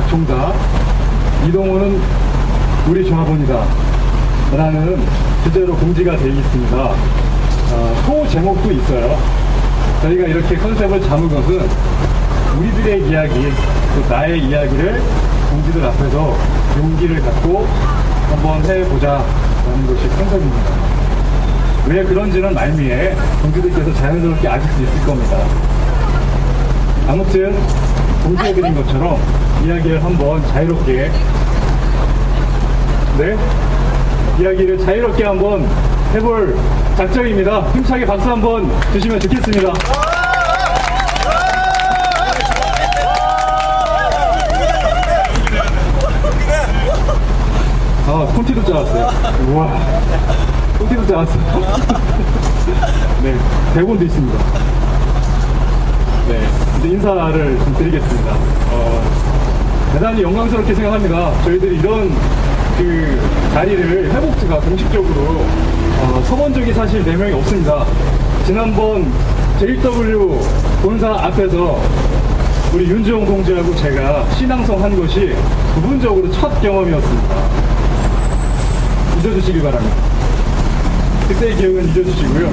박총다, 이동호는 우리 조합원이다 라는 주제로 공지가 되어 있습니다. 소 제목도 있어요. 저희가 이렇게 컨셉을 잡은 것은 우리들의 이야기, 또 나의 이야기를 동지들 앞에서 용기를 갖고 한번 해보자 라는 것이 컨셉입니다. 왜 그런지는 말미에 동지들께서 자연스럽게 아실 수 있을 겁니다. 아무튼 공지해드린 것처럼 이야기를 한번 자유롭게, 이야기를 자유롭게 한번 해볼 작정입니다. 힘차게 박수 한번 주시면 좋겠습니다. 콘티도 짜왔어요. 우와, 콘티도 짜왔어요. 네, 100원도 있습니다. 네, 이제 인사를 좀 드리겠습니다. 대단히 영광스럽게 생각합니다. 저희들이 이런 그 자리를 회복트가 공식적으로 서본 적이 사실 4명이 없습니다. 지난번 JW 본사 앞에서 우리 윤주홍 동지하고 제가 신앙송 한 것이 부분적으로 첫 경험이었습니다. 잊어주시기 바랍니다. 그때의 기억은 잊어주시고요.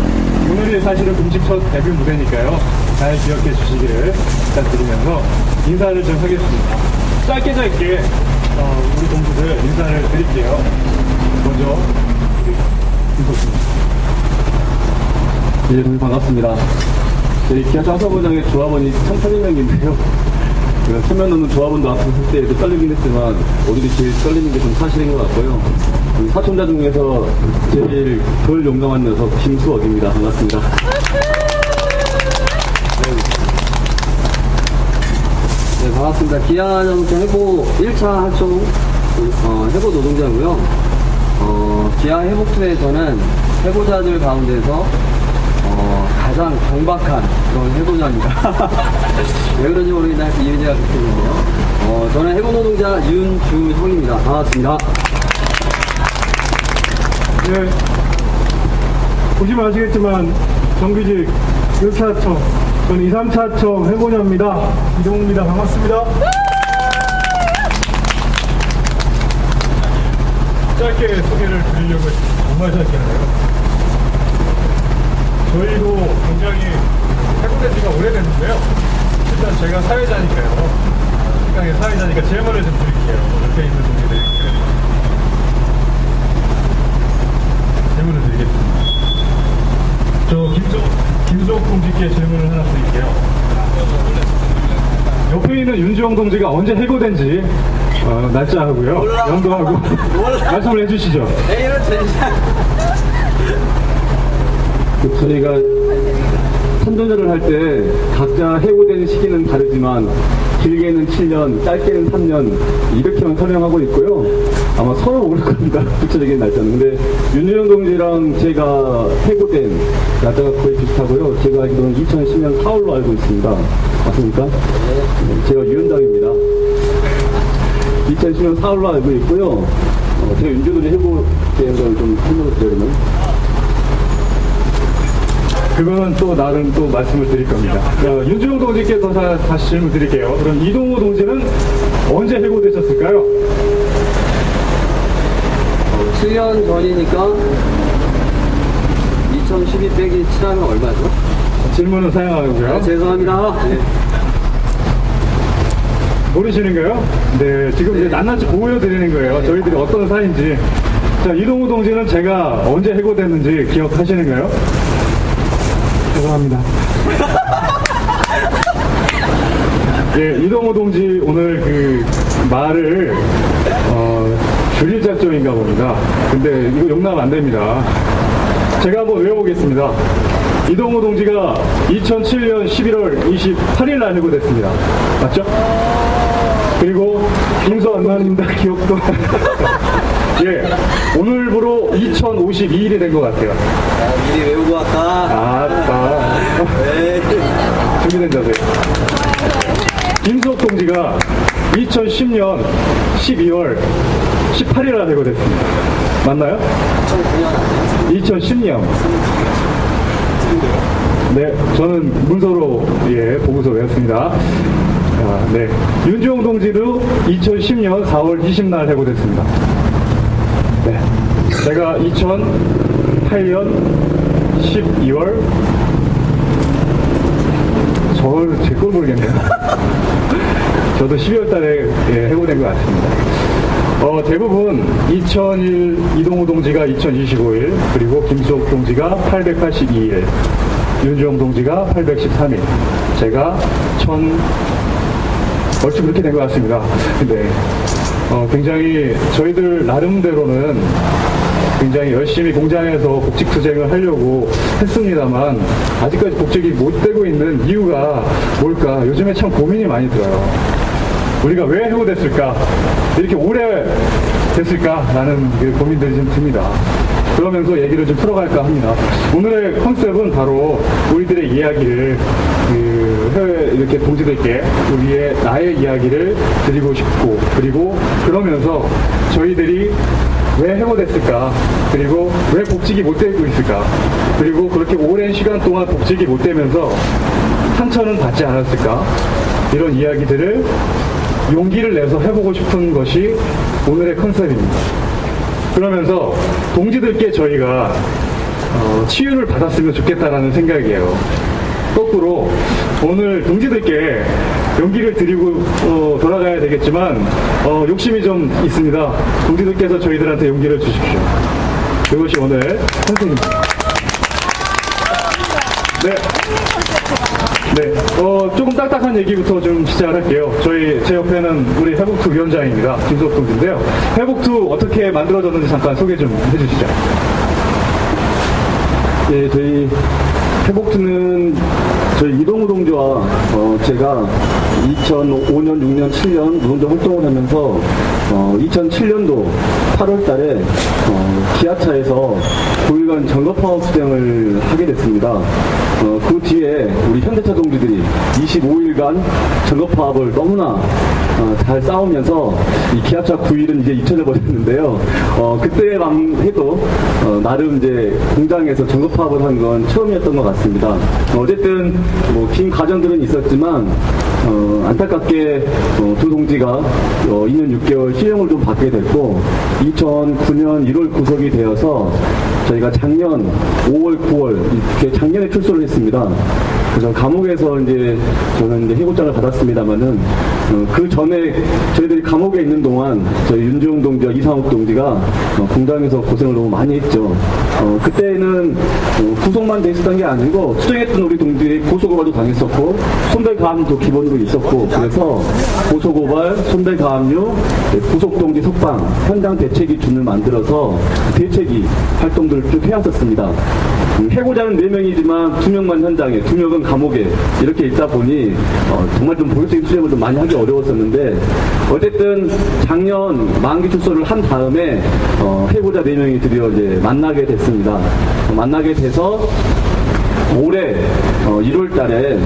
오늘이 사실은 공식 첫 데뷔 무대니까요. 잘 기억해 주시기를 부탁드리면서 인사를 좀 하겠습니다. 짧게 우리 동지들 인사를 드릴게요. 먼저 우리 김석수님. 네, 반갑습니다. 저희 기아 장사부장의 조합원이 1,800명인데요. 천명 넘는 조합원도 앞서 설 때도 떨리긴 했지만 오늘이 제일 떨리는 게 좀 사실인 것 같고요. 사촌자 중에서 제일 덜 용감한 녀석 김수억입니다. 반갑습니다. 네, 반갑습니다. 기아 자동차 해보 1차 하청 해보 노동자고요. 기아 해복투에서는 해보자들 가운데서 가장 경박한 그런 해보자입니다. 왜 그런지 모르겠는데 하여튼 이미지가 그렇게 있는데요. 저는 해보 노동자 윤주형입니다. 반갑습니다. 네, 보시면 아시겠지만 정규직 1차청, 저는 2, 3차청 해보자입니다. 이동호입니다. 반갑습니다. 짧게 소개를 드리려고 했습니다. 정말 짧게 하네요. 저희도 굉장히 해보된 지가 오래됐는데요. 일단 제가 사회자니까요. 식당의 사회자니까 질문을 좀 드릴게요. 옆에 있는 동료들에게 질문을 드리겠습니다. 저 김수옥 동지께 질문을 하나 드릴게요. 옆에 있는 윤주홍 동지가 언제 해고된지 날짜하고요, 연도하고 말씀을 해주시죠. 저희가 선전전을 할 때 각자 해고되는 시기는 다르지만 길게는 7년, 짧게는 3년 이렇게만 설명하고 있고요. 아마 서로 모를 겁니다. 구체적인 날짜는. 근데 윤주영 동지랑 제가 해고된 날짜가 거의 비슷하고요. 제가 알기로는 2010년 4월로 알고 있습니다. 맞습니까? 네, 제가 유연당입니다. 2010년 4월로 알고 있고요. 제가 윤주 동지 해고된 걸 좀 설명을 드리면 그거는 또 나름 또 말씀을 드릴 겁니다. 윤주홍 동지께서 다시 질문 드릴게요. 그럼 이동호 동지는 언제 해고되셨을까요? 7년 전이니까 2012 빼기 7하면 얼마죠? 질문은 사양하고요. 네, 죄송합니다. 네. 모르시는가요? 네, 지금 이제 낱낱이 보여드리는 거예요. 저희들이 어떤 사이인지. 자, 이동호 동지는 제가 언제 해고됐는지 기억하시는가요? 죄송합니다. 예, 이동호 동지 오늘 그 말을 줄일 작정인가 봅니다. 근데 이거 용납 안 됩니다. 제가 한번 외워보겠습니다. 이동호 동지가 2007년 11월 28일 날 해고됐습니다. 맞죠? 그리고 김서 안나입니다. 기억도. 예, 오늘부로 2052일이 된 것 같아요. 미리 외우고 왔다. 아따. 네. 준비된 자세. 김수옥 동지가 2010년 12월 18일 날 해고됐습니다. 맞나요? 2010년. 네, 저는 문서로 보고서 외웠습니다. 네. 윤주홍 동지도 2010년 4월 20날 해고됐습니다. 네. 제가 2008년 12월 제 걸 모르겠네요. 저도 12월 달에 해고된 것 같습니다. 대부분 2001 이동우 동지가 2025일, 그리고 김수옥 동지가 882일, 윤주홍 동지가 813일, 제가 얼추 그렇게 된 것 같습니다. 네. 굉장히 저희들 나름대로는 굉장히 열심히 공장에서 복직 투쟁을 하려고 했습니다만 아직까지 복직이 못 되고 있는 이유가 뭘까? 요즘에 참 고민이 많이 들어요. 우리가 왜 해고됐을까? 이렇게 오래 됐을까라는 고민들이 좀 듭니다. 그러면서 얘기를 좀 풀어갈까 합니다. 오늘의 컨셉은 바로 우리들의 이야기를 해외 이렇게 동지들께 나의 이야기를 드리고 싶고, 그리고 그러면서 저희들이 왜 해고됐을까, 그리고 왜 복직이 못 되고 있을까, 그리고 그렇게 오랜 시간 동안 복직이 못 되면서 상처는 받지 않았을까, 이런 이야기들을 용기를 내서 해보고 싶은 것이 오늘의 컨셉입니다. 그러면서 동지들께 저희가 치유를 받았으면 좋겠다라는 생각이에요. 거꾸로 오늘 동지들께 용기를 드리고 돌아가야 되겠지만 욕심이 좀 있습니다. 동지들께서 저희들한테 용기를 주십시오. 이것이 오늘 컨셉입니다. 네. 네. 조금 딱딱한 얘기부터 좀 시작을 할게요. 제 옆에는 우리 회복투 위원장입니다. 김수옥 동지인데요. 회복투 어떻게 만들어졌는지 잠깐 소개 좀 해주시죠. 네, 저희 회복투는 저희 이동우 동지와 제가 2005년, 6년, 7년 노동자 활동을 하면서 2007년도 8월 달에 기아차에서 9일간 점검파업 투쟁을 하게 됐습니다. 그 뒤에 우리 현대차 동지들이 25일간 점검파업을 너무나 잘 싸우면서 이 기아차 9일은 이제 잊혀져 버렸는데요. 그때만 해도 나름 이제 공장에서 점검파업을 한 건 처음이었던 것 같습니다. 어쨌든 긴 과정들은 있었지만 안타깝게 두 동지가 2년 6개월 실형을 좀 받게 됐고 2009년 1월 구속이 되어서 저희가 작년 5월, 9월 이렇게 작년에 출소를 했습니다. 그래서 감옥에서 저는 해고장을 받았습니다만은 그 전에 저희들이 감옥에 있는 동안 저희 윤주홍 동지와 이상욱 동지가 공장에서 고생을 너무 많이 했죠. 그때는 구속만 돼 있었던 게 아니고 투쟁했던 우리 동지들이 고소고발도 당했었고 손배가함도 기본으로 있었고, 그래서 고소고발, 손배가함류, 구속동지 석방, 현장 대책위 준을 만들어서 대책위 활동들을 쭉 해왔었습니다. 해고자는 4명이지만 2명만 현장에, 2명은 감옥에 이렇게 있다 보니 정말 좀 본격적인 투쟁을 좀 많이 하기 어려웠었는데, 어쨌든 작년 만기 출소를 한 다음에 해고자 4명이 드디어 만나게 됐습니다. 만나게 돼서 올해 1월 달에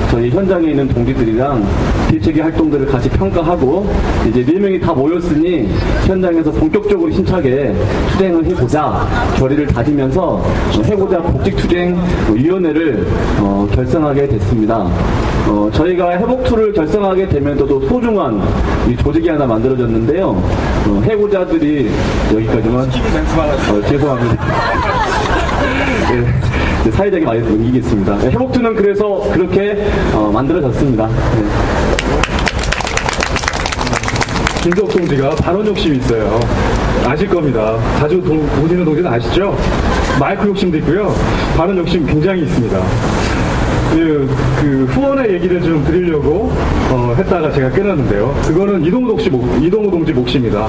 저희 현장에 있는 동지들이랑 대책위 활동들을 같이 평가하고 이제 4명이 다 모였으니 현장에서 본격적으로 힘차게 투쟁을 해보자 결의를 다지면서 해고자 복직투쟁위원회를 결성하게 됐습니다. 저희가 회복투를 결성하게 되면서도 소중한 이 조직이 하나 만들어졌는데요. 해고자들이 여기까지만 죄송합니다. 네, 사회적인 많이 넘기겠습니다. 회복투는 그래서 그렇게 만들어졌습니다. 네. 김수옥 동지가 발언 욕심이 있어요. 아실 겁니다. 자주 오시는 동지는 아시죠? 마이크 욕심도 있고요. 발언 욕심 굉장히 있습니다. 그 후원의 얘기를 좀 드리려고 했다가 제가 끊었는데요. 그거는 이동우 동지 몫입니다.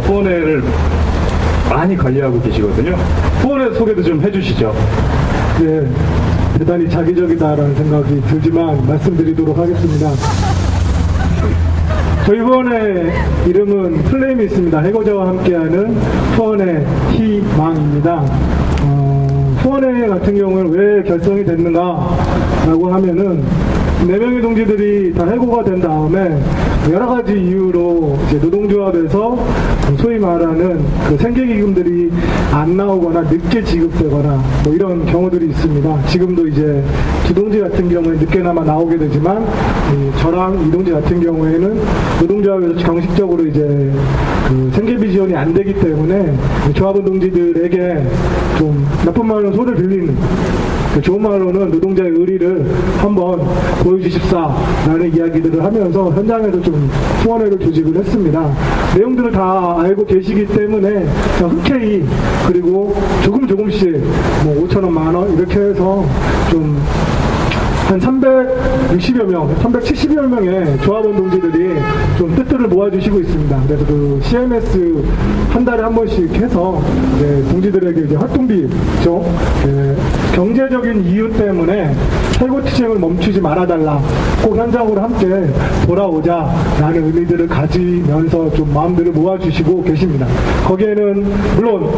후원회를 많이 관리하고 계시거든요. 후원회 소개도 좀 해주시죠. 네, 대단히 자기적이다라는 생각이 들지만 말씀드리도록 하겠습니다. 저희 후원회 이름은 플레임이 있습니다. 해고자와 함께하는 후원회 희망입니다. 후원회 같은 경우는 왜 결성이 됐는가라고 하면은 4명의 동지들이 다 해고가 된 다음에 여러 가지 이유로 이제 노동조합에서 소위 말하는 그 생계기금들이 안 나오거나 늦게 지급되거나 뭐 이런 경우들이 있습니다. 지금도 이제 두 동지 같은 경우에 늦게나마 나오게 되지만 저랑 이 동지 같은 경우에는 노동조합에서 정식적으로 이제 그 생계비 지원이 안 되기 때문에 조합원 동지들에게 좀 나쁜 말로 소리를 들리는, 좋은 말로는 노동자의 의리를 한번 보여주십사라는 이야기들을 하면서 현장에서 좀 후원회를 조직을 했습니다. 내용들을 다 알고 계시기 때문에 그냥 흔쾌히, 그리고 조금씩 뭐 5,000원, 만원 이렇게 해서 좀 한 360여 명, 370여 명의 조합원 동지들이 좀 뜻들을 모아주시고 있습니다. 그래서 그 CMS 한 달에 한 번씩 해서 동지들에게 이제 활동비죠. 경제적인 이유 때문에 해고 투쟁을 멈추지 말아달라. 꼭 현장으로 함께 돌아오자라는 의미들을 가지면서 좀 마음들을 모아주시고 계십니다. 거기에는 물론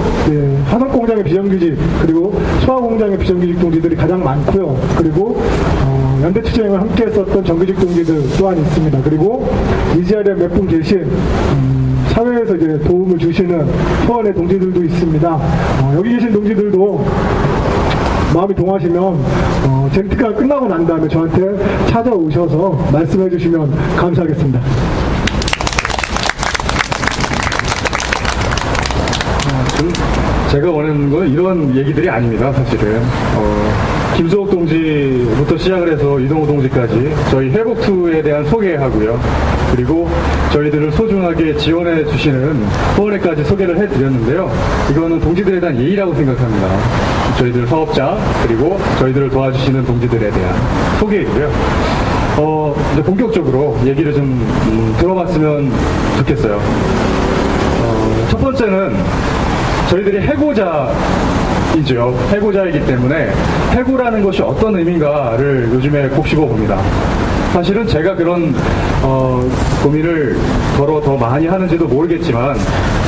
화성공장의 비정규직, 그리고 소화공장의 비정규직 동지들이 가장 많고요. 그리고 연대투쟁을 함께 했었던 정규직 동지들 또한 있습니다. 그리고 이 자리에 몇 분 계신 사회에서 이제 도움을 주시는 후원의 동지들도 있습니다. 여기 계신 동지들도 마음이 동하시면 젠트가 끝나고 난 다음에 저한테 찾아오셔서 말씀해 주시면 감사하겠습니다. 제가 원하는 건 이런 얘기들이 아닙니다, 사실은. 김수옥 동지부터 시작을 해서 이동호 동지까지 저희 회복투에 대한 소개하고요. 그리고 저희들을 소중하게 지원해 주시는 후원회까지 소개를 해드렸는데요. 이거는 동지들에 대한 예의라고 생각합니다. 저희들 사업자, 그리고 저희들을 도와주시는 동지들에 대한 소개이고요. 이제 본격적으로 얘기를 좀 들어봤으면 좋겠어요. 첫 번째는 저희들이 해고자이죠. 해고자이기 때문에 해고라는 것이 어떤 의미인가를 요즘에 곱씹어 봅니다. 사실은 제가 그런 고민을 더 많이 하는지도 모르겠지만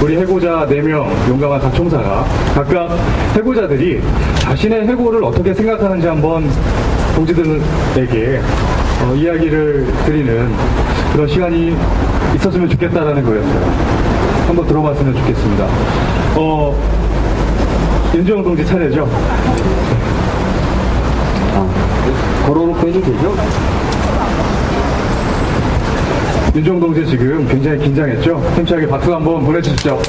우리 해고자 4명 용감한 각총사가 각각 해고자들이 자신의 해고를 어떻게 생각하는지 한번 동지들에게 이야기를 드리는 그런 시간이 있었으면 좋겠다라는 거였어요. 한번 들어봤으면 좋겠습니다. 윤주영 동지 차례죠? 걸어놓고 해도 되죠? 윤주영 동지 지금 굉장히 긴장했죠? 힘차게 박수 한번 보내주시죠.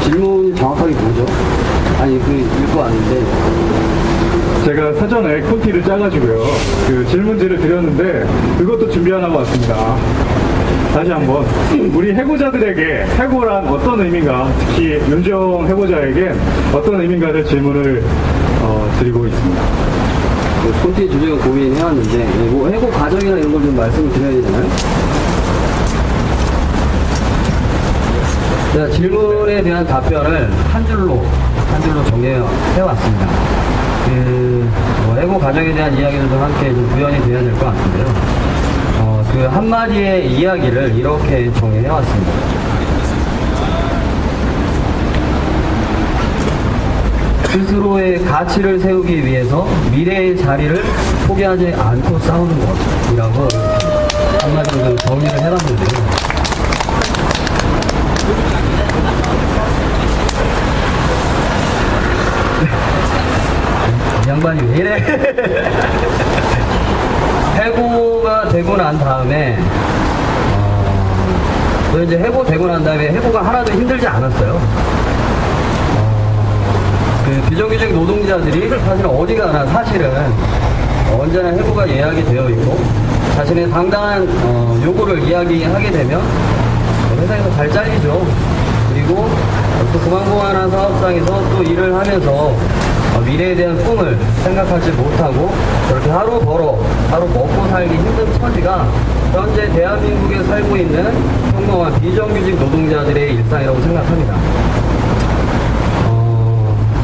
질문이 정확하게 뭐죠? 아니, 읽고 왔는데. 제가 사전에 콘티를 짜가지고요. 그 질문지를 드렸는데 그것도 준비 안 하고 왔습니다. 다시 한번 우리 해고자들에게 해고란 어떤 의미인가, 특히 윤주영 해고자에게 어떤 의미인가를 질문을 드리고 있습니다. 콘티 주제가 고민해왔는데 뭐 해고 과정이나 이런 걸 좀 말씀을 드려야 되잖아요. 제가 질문에 대한 답변을 한 줄로 정리해왔습니다. 해고 과정에 대한 이야기도 좀 함께 좀 구현이 돼야 될 것 같은데요. 그 한마디의 이야기를 이렇게 정리해왔습니다. 스스로의 가치를 세우기 위해서 미래의 자리를 포기하지 않고 싸우는 것이라고 한마디로 정리를 해놨는데요. 이 양반이 왜 이래? 해고가 되고 난 다음에 또 이제 해고되고 난 다음에 해고가 하나도 힘들지 않았어요. 그 비정규직 노동자들이 사실 어디 가나 사실은 언제나 해고가 예약이 되어 있고 자신의 당당한 요구를 이야기하게 되면 회사에서 잘 잘리죠. 그리고 또 그만공만한 사업장에서 또 일을 하면서 미래에 대한 꿈을 생각하지 못하고 그렇게 하루 벌어 하루 먹고 살기 힘든 처지가 현재 대한민국에 살고 있는 평범한 비정규직 노동자들의 일상이라고 생각합니다.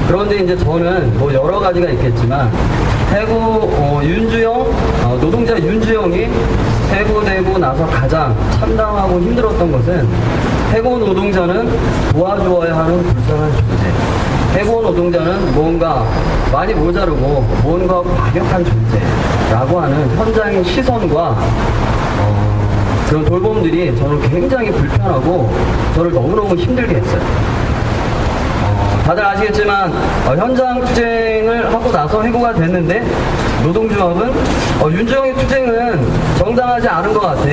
그런데 이제 저는 뭐 여러 가지가 있겠지만 해고 윤주영 노동자 윤주영이 해고되고 나서 가장 참담하고 힘들었던 것은 해고 노동자는 도와주어야 하는 불쌍한 존재, 해고 노동자는 뭔가 많이 모자르고 뭔가 과격한 존재라고 하는 현장의 시선과 그런 돌봄들이 저를 굉장히 불편하고 저를 너무너무 힘들게 했어요. 다들 아시겠지만 현장 투쟁을 하고 나서 해고가 됐는데 노동조합은 윤주영의 투쟁은 정당하지 않은 것 같아.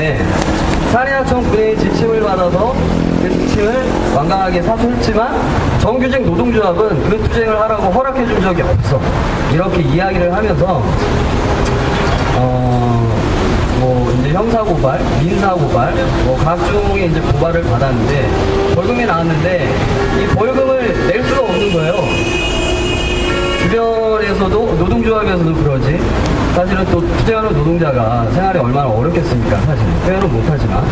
사내하청 군의 지침을 받아서 그 지침을 완강하게 사수했지만 정규직 노동조합은 그 투쟁을 하라고 허락해 준 적이 없어. 이렇게 이야기를 하면서 뭐 이제 형사고발, 민사고발, 뭐 각종의 이제 고발을 받았는데 벌금이 나왔는데 이 벌금을 낼 수가 없는 거예요. 주변에서도 노동조합에서도 그러지. 사실은 또 투쟁하는 노동자가 생활이 얼마나 어렵겠습니까? 사실 표현은 못하지만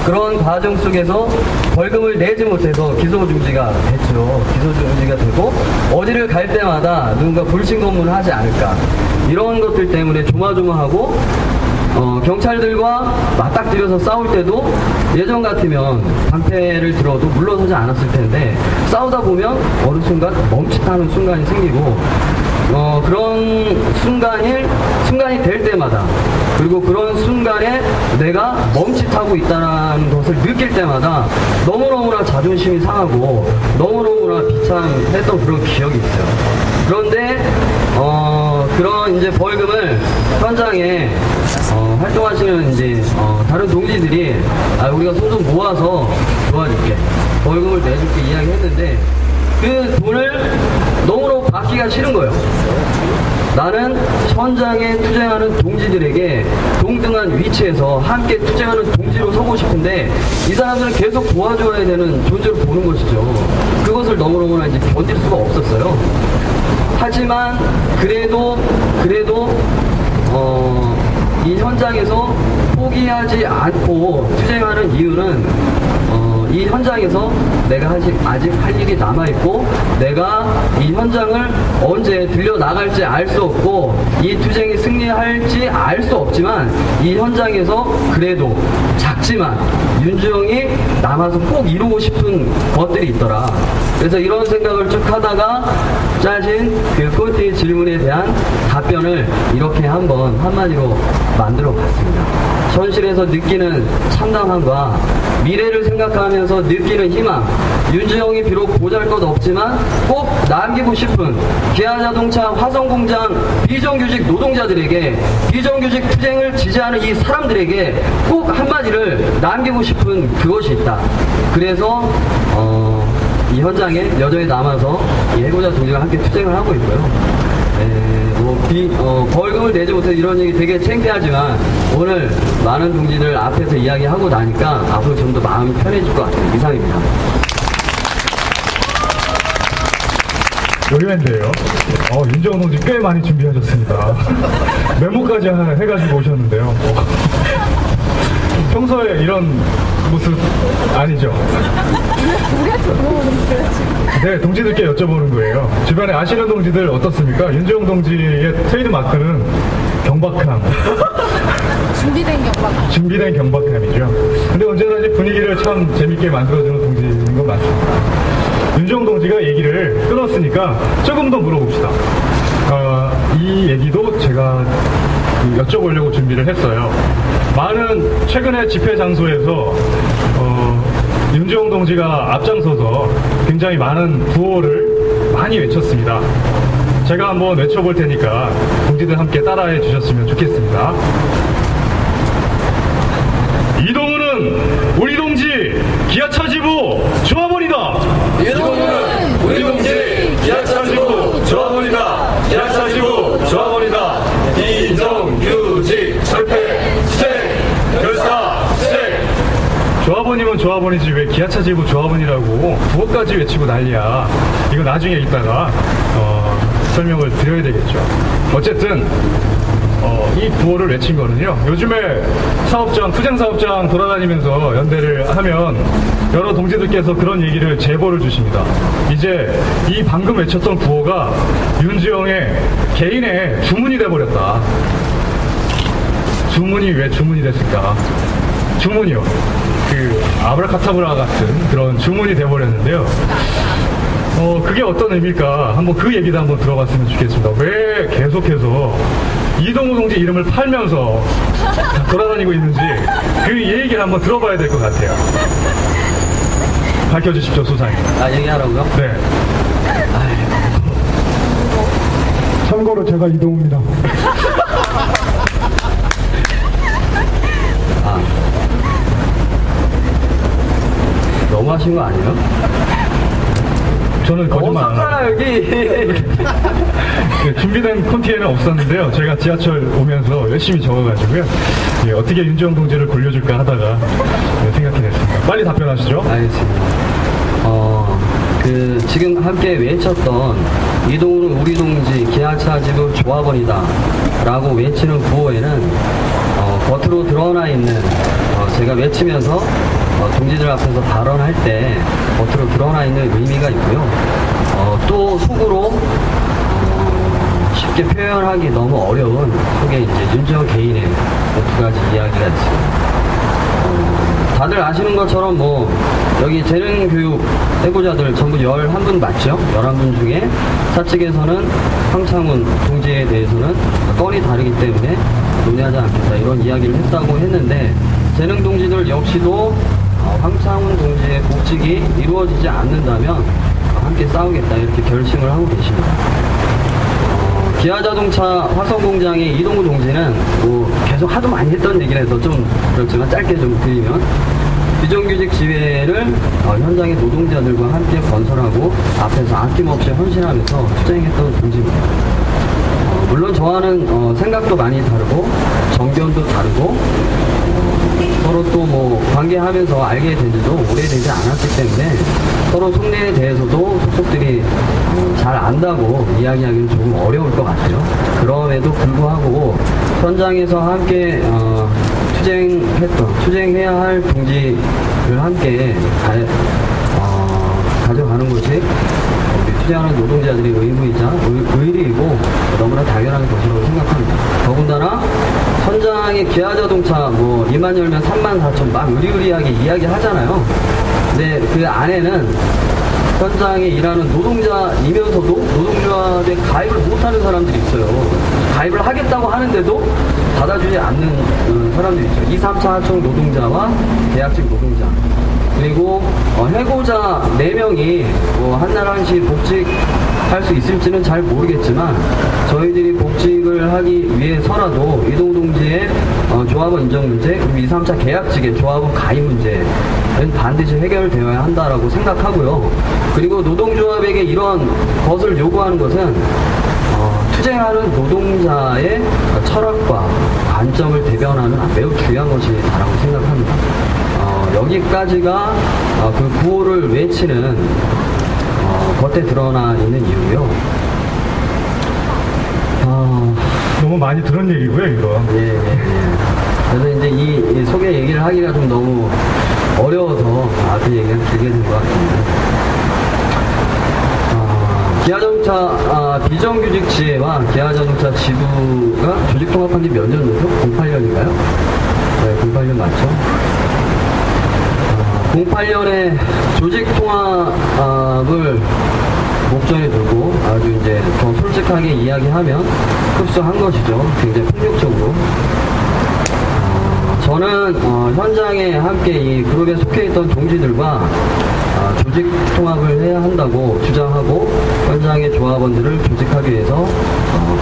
그런 과정 속에서 벌금을 내지 못해서 기소중지가 됐죠. 기소중지가 되고 어디를 갈 때마다 누군가 불신검문을 하지 않을까 이런 것들 때문에 조마조마하고 경찰들과 맞닥뜨려서 싸울 때도 예전 같으면 방패를 들어도 물러서지 않았을 텐데 싸우다 보면 어느 순간 멈칫하는 순간이 생기고 그런 순간이 될 때마다 그리고 그런 순간에 내가 멈칫하고 있다는 것을 느낄 때마다 너무너무나 자존심이 상하고 너무너무나 비참했던 그런 기억이 있어요. 그런데 그런 이제 벌금을 현장에 활동하시는 이제 다른 동지들이 우리가 손 좀 모아서 도와줄게, 벌금을 내줄게 이야기했는데 그 돈을 너무너무 받기가 싫은 거예요. 나는 현장에 투쟁하는 동지들에게 동등한 위치에서 함께 투쟁하는 동지로 서고 싶은데 이 사람들은 계속 도와줘야 되는 존재로 보는 것이죠. 그것을 너무너무나 이제 견딜 수가 없었어요. 하지만 그래도 이 현장에서 포기하지 않고 투쟁하는 이유는 이 현장에서 내가 아직 할 일이 남아있고 내가 이 현장을 언제 들려나갈지 알 수 없고 이 투쟁이 승리할지 알 수 없지만 이 현장에서 그래도 작지만 윤주영이 남아서 꼭 이루고 싶은 것들이 있더라. 그래서 이런 생각을 쭉 하다가 짜진 그 꼴찌 질문에 대한 답변을 이렇게 한번 한마디로 만들어 봤습니다. 현실에서 느끼는 참담함과 미래를 생각하면서 느끼는 희망, 윤주영이 비록 보잘것없지만 꼭 남기고 싶은 기아자동차 화성공장 비정규직 노동자들에게 비정규직 투쟁을 지지하는 이 사람들에게 꼭 한마디를 남기고 싶은 그것이 있다. 그래서 이 현장에 여전히 남아서 이 해고자 동지가 함께 투쟁을 하고 있고요. 벌금을 내지 못해서 이런 얘기 되게 창피하지만 오늘 많은 동지들 앞에서 이야기하고 나니까 앞으로 좀 더 마음이 편해질 것 같아요. 이상입니다. 의외인데요. 윤정호 동지 꽤 많이 준비하셨습니다. 메모까지 해가지고 오셨는데요. 평소에 이런 모습 아니죠? 네, 동지들께 여쭤보는 거예요. 주변에 아시는 동지들 어떻습니까? 윤정호 동지의 트레이드 마크는 경박함. 준비된 경박함이죠. 근데 언제나 이제 분위기를 참 재밌게 만들어주는 동지인 건 맞습니다. 윤정호 동지가 얘기를 끊었으니까 조금 더 물어봅시다. 이 얘기도 제가 여쭤보려고 준비를 했어요. 많은 최근에 집회 장소에서 윤주영 동지가 앞장서서 굉장히 많은 구호를 많이 외쳤습니다. 제가 한번 외쳐볼 테니까 동지들 함께 따라해 주셨으면 좋겠습니다. 이동훈은 우리 동지 기아차 지부 조합원이다. 이동훈은 우리 동지 기아차 지부 조합원이다. 기아차 지부 조합원이다. 비정규직 철폐 투쟁 결사 투쟁. 조합원이면 조합원이지 왜 기아차 지부 조합원이라고 구호까지 외치고 난리야. 이거 나중에 이따가 설명을 드려야 되겠죠. 어쨌든 이 구호를 외친 거는요, 요즘에 투쟁 사업장 돌아다니면서 연대를 하면 여러 동지들께서 그런 얘기를 제보를 주십니다. 이제 이 방금 외쳤던 구호가 윤주영의 개인의 주문이 돼버렸다. 주문이 왜 주문이 됐을까? 주문이요. 그 아브라카타브라 같은 그런 주문이 돼버렸는데요. 그게 어떤 의미일까? 한번 그 얘기도 한번 들어봤으면 좋겠습니다. 왜 계속해서 이동우 동지 이름을 팔면서 돌아다니고 있는지 그 얘기를 한번 들어봐야 될 것 같아요. 밝혀주십시오, 소장님. 얘기하라고요? 네. 참고로 제가 이동우입니다. 너무 하신 거 아니에요? 저는 거짓말 안 없었잖아, 하고. 여기. 네, 준비된 콘티에는 없었는데요. 제가 지하철 오면서 열심히 적어가지고요. 예, 어떻게 윤지영 동지를 굴려줄까 하다가 생각해냈습니다. 빨리 답변하시죠. 알겠습니다. 지금 함께 외쳤던 이동우는 우리 동지 기아차 지부 조합원이다 라고 외치는 구호에는 겉으로 드러나 있는 제가 외치면서 동지들 앞에서 발언할 때 겉으로 드러나 있는 의미가 있고요. 또 속으로 쉽게 표현하기 너무 어려운 속에 이제 윤지영 개인의 두 가지 이야기가 있습니다. 다들 아시는 것처럼 여기 재능교육 해고자들 전부 11분 맞죠? 11분 중에 사측에서는 황창훈 동지에 대해서는 건이 다르기 때문에 논의하지 않겠다 이런 이야기를 했다고 했는데 재능동지들 역시도 황창훈 동지의 복직이 이루어지지 않는다면 함께 싸우겠다 이렇게 결심을 하고 계십니다. 기아자동차 화성공장의 이동우 동지는 계속 하도 많이 했던 얘기를 해서 좀 그렇지만 짧게 좀 드리면 비정규직 지회를 현장의 노동자들과 함께 건설하고 앞에서 아낌없이 헌신하면서 투쟁했던 동지입니다. 물론 저와는 생각도 많이 다르고 정견도 다르고 서로 또 관계하면서 알게 된 지도 오래되지 않았기 때문에 서로 속내에 대해서도 속속들이 잘 안다고 이야기하기는 조금 어려울 것 같아요. 그럼에도 불구하고 현장에서 함께 투쟁해야 할 동지를 함께 가져가는 것이 우리 투쟁하는 노동자들의 의무이자 의리이고 너무나 당연한 것이라고 생각합니다. 더군다나 현장의 기아자동차 2만 열면 3만 4천 막 의리의리하게 이야기하잖아요. 근데 그 안에는 현장에 일하는 노동자이면서도 노동조합에 가입을 못하는 사람들이 있어요. 가입을 하겠다고 하는데도 받아주지 않는 사람들이 있죠. 2, 3차 하청 노동자와 계약직 노동자 그리고 해고자 4명이 한날 한시 복직할 수 있을지는 잘 모르겠지만 저희들이 복직을 하기 위해서라도 이동우 동지의 조합원 인정 문제 그리고 2, 3차 계약직의 조합원 가입 문제는 반드시 해결되어야 한다라고 생각하고요. 그리고 노동조합에게 이런 것을 요구하는 것은 투쟁하는 노동자의 철학과 관점을 대변하는 매우 중요한 것이다라고 생각합니다. 여기까지가 그 구호를 외치는 겉에 드러나 있는 이유고요. 너무 많이 들은 얘기고요, 이거. 예. 그래서 이제 이 소개 얘기를 하기가 좀 너무 어려워서 그 얘기가 길게 된 것 같습니다. 기아자동차 비정규직 지회와 기아자동차 지부가 조직 통합한 지 몇 년 전이죠? 08년인가요? 네, 08년 맞죠? 08년에 조직 통합을 목전에 두고 아주 이제 더 솔직하게 이야기하면 흡수한 것이죠. 굉장히 폭력적으로. 저는 현장에 함께 이 그룹에 속해 있던 동지들과 조직 통합을 해야 한다고 주장하고 현장의 조합원들을 조직하기 위해서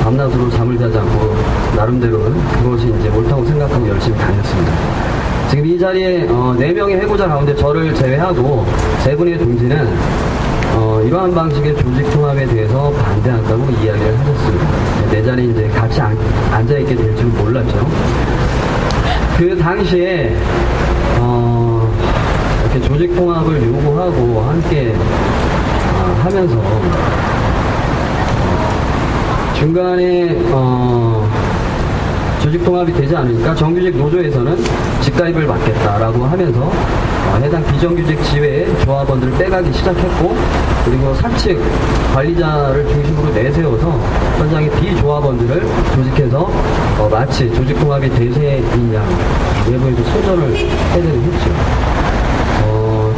밤낮으로 잠을 자지 않고 나름대로는 그것이 이제 옳다고 생각하고 열심히 다녔습니다. 지금 이 자리에 4명의 해고자 가운데 저를 제외하고 3분의 동지는 이러한 방식의 조직 통합에 대해서 반대한다고 이야기를 하셨습니다. 내 자리에 이제 같이 앉아있게 될 줄 몰랐죠. 그 당시에 이렇게 조직 통합을 요구하고 함께 하면서 중간에 조직 통합이 되지 않으니까 정규직 노조에서는 직가입을 받겠다라고 하면서 해당 비정규직 지회에 조합원들을 빼가기 시작했고 그리고 사측 관리자를 중심으로 내세워서 현장의 비조합원들을 조직해서 마치 조직 통합이 대세인 양 외부에도 소전을 해내는 했죠.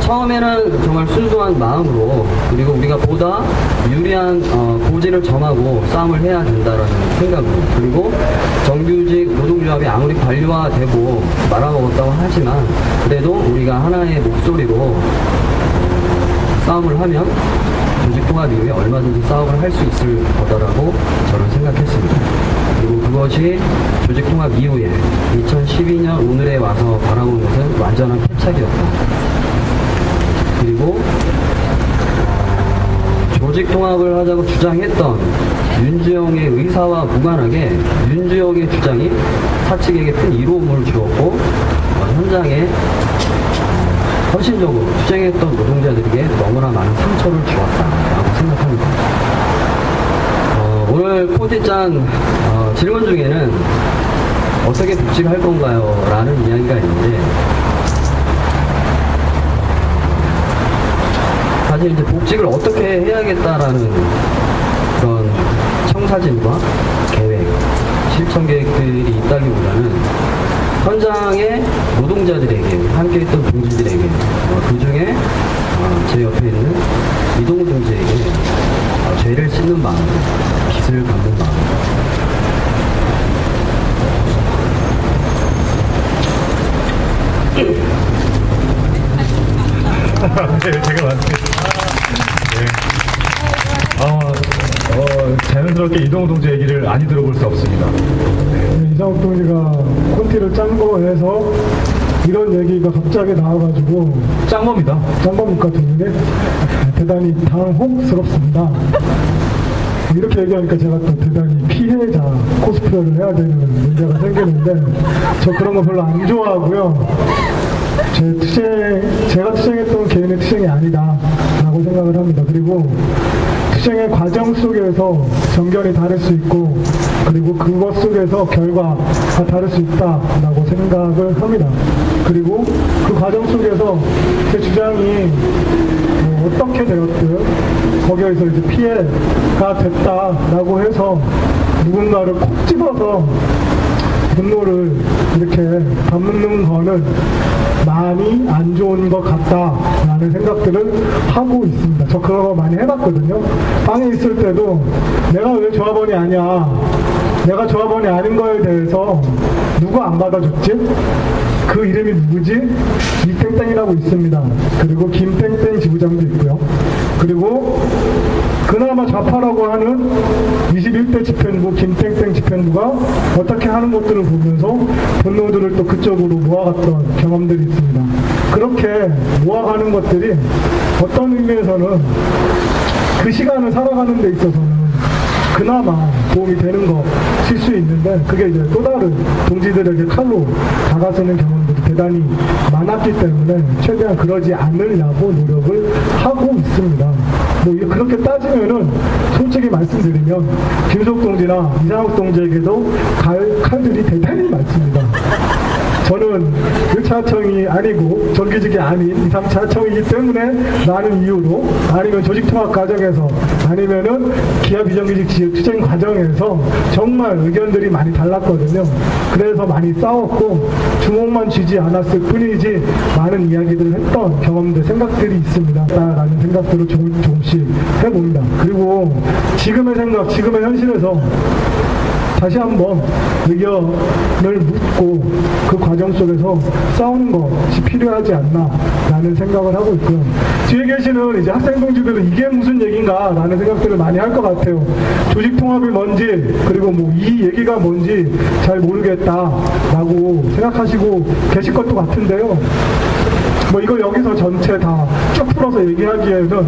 처음에는 정말 순수한 마음으로 그리고 우리가 보다 유리한 고지를 정하고 싸움을 해야 된다라는 생각으로 그리고 정규직 노동조합이 아무리 관료화되고 말아먹었다고 하지만 그래도 우리가 하나의 목소리로 싸움을 하면 조직통합 이후에 얼마든지 싸움을 할 수 있을 거다라고 저는 생각했습니다. 그리고 그것이 조직통합 이후에 2012년 오늘에 와서 바라본 것은 완전한 패착이었다. 그리고 조직통합을 하자고 주장했던 윤주영의 의사와 무관하게 윤주영의 주장이 사측에게 큰 이로움을 주었고 현장에 헌신적으로 투쟁했던 노동자들에게 너무나 많은 상처를 주었다라고 생각합니다. 오늘 콘티짠 질문 중에는 어떻게 복직할 건가요? 라는 이야기가 있는데 사실 이제 복직을 어떻게 해야겠다라는 그런 청사진과 계획, 실천 계획들이 있다기보다는 현장의 노동자들에게 함께했던 동지들에게 그 중에 제 옆에 있는 이동우 동지에게 죄를 씻는 마음, 빚을 갚는 마음. 네, 제가 맞습니다. 네. 자연스럽게 이동우 동지 얘기를 아니 들어볼 수 없습니다. 네, 이상욱 동지가 콘티를 짠 거에서 이런 얘기가 갑자기 나와가지고 짠 겁니다. 짠 겁니까 동지님? 대단히 당혹스럽습니다. 이렇게 얘기하니까 제가 또 대단히 피해자 코스프레를 해야 되는 문제가 생기는데 저 그런 거 별로 안 좋아하고요. 제가 투쟁했던 개인의 투쟁이 아니다 라고 생각을 합니다. 그리고 투쟁의 과정 속에서 정견이 다를 수 있고 그리고 그것 속에서 결과가 다를 수 있다라고 생각을 합니다. 그리고 그 과정 속에서 제 주장이 어떻게 되었든 거기에서 이제 피해가 됐다라고 해서 누군가를 콕 집어서 분노를 이렇게 담는 거는 많이 안 좋은 것 같다라는 생각들을 하고 있습니다. 저 그런 거 많이 해봤거든요. 방에 있을 때도 내가 왜 조합원이 아니야? 내가 조합원이 아닌 거에 대해서 누가 안 받아줬지? 그 이름이 누구지? 이땡땡이라고 있습니다. 그리고 김땡땡 지부장도 있고요. 그리고 그나마 좌파라고 하는 21대 집행부 김땡땡 집행부가 어떻게 하는 것들을 보면서 분노들을 또 그쪽으로 모아갔던 경험들이 있습니다. 그렇게 모아가는 것들이 어떤 의미에서는 그 시간을 살아가는 데 있어서는 그나마 도움이 되는 것일 수 있는데 그게 이제 또 다른 동지들에게 칼로 다가서는 경험들이 대단히 많았기 때문에 최대한 그러지 않으려고 노력을 하고 있습니다. 뭐 그렇게 따지면은 솔직히 말씀드리면 김석 동지나 이상욱 동지에게도 칼들이 대단히 많습니다. 저는 1차 하청이 아니고 정규직이 아닌 2, 3차 하청이기 때문에 라는 이유로 아니면 조직통합 과정에서 아니면은 기아 비정규직 지역 투쟁 과정에서 정말 의견들이 많이 달랐거든요. 그래서 많이 싸웠고 주목만 쥐지 않았을 뿐이지 많은 이야기들을 했던 경험들, 생각들이 있습니다. 라는 생각들을 조금씩 해봅니다. 그리고 지금의 생각, 지금의 현실에서 다시 한번 의견을 묻고 그 과정 속에서 싸우는 것이 필요하지 않나 라는 생각을 하고 있고요. 뒤에 계시는 이제 학생 동지들은 이게 무슨 얘기인가 라는 생각들을 많이 할 것 같아요. 조직통합이 뭔지 그리고 뭐 이 얘기가 뭔지 잘 모르겠다 라고 생각하시고 계실 것도 같은데요. 뭐 이거 여기서 전체 다 쭉 풀어서 얘기하기에는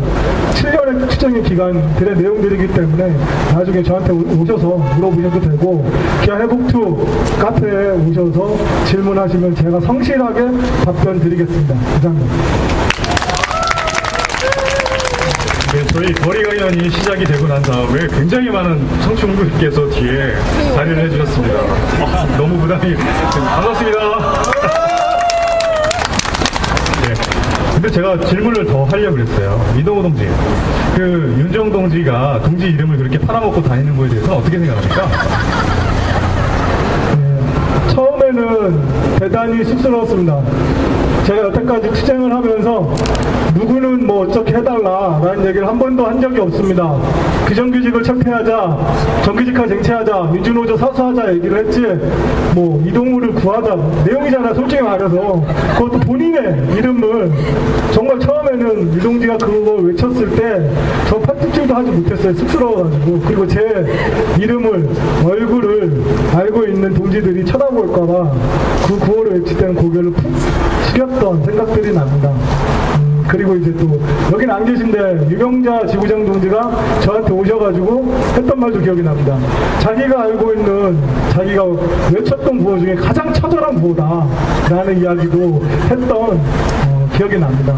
7년의 투쟁의 기간들의 내용들이기 때문에 나중에 저한테 오셔서 물어보셔도 되고 기아 회복2 카페에 오셔서 질문하시면 제가 성실하게 답변 드리겠습니다. 감사합니다. 네, 저희 거리강연이 시작이 되고 난 다음에 굉장히 많은 청춘분께서 뒤에 자리를 해주셨습니다. 너무 부담이 반갑습니다. 네. 근데 제가 질문을 더 하려고 그랬어요. 이동우 동지, 그 윤정 동지가 동지 이름을 그렇게 팔아먹고 다니는 거에 대해서 어떻게 생각합니까? 처음에는 대단히 쑥스러웠습니다. 제가 여태까지 투쟁을 하면서 누구는 뭐 어떻게 해달라라는 얘기를 한 번도 한 적이 없습니다. 비정규직을 철폐하자, 정규직화 쟁취하자, 민주노조 사수하자 얘기를 했지, 뭐 이동우를 구하자 내용이잖아. 솔직히 말해서 그것도 본인의 이름을 정말 처음에는 유동지가 그걸 외쳤을 때 저 팔뚝질도 하지 못했어요. 쑥스러워가지고. 그리고 제 이름을, 얼굴을 알고 있는 동지들이 쳐다볼까봐 그 구호를 외칠 때는 고개를 푹 숙였던 생각들이 납니다. 그리고 이제 또 여긴 안 계신데 유경자 지부장 동지가 저한테 오셔가지고 했던 말도 기억이 납니다. 자기가 알고 있는, 자기가 외쳤던 구호 중에 가장 처절한 구호다 라는 이야기도 했던 기억이 납니다.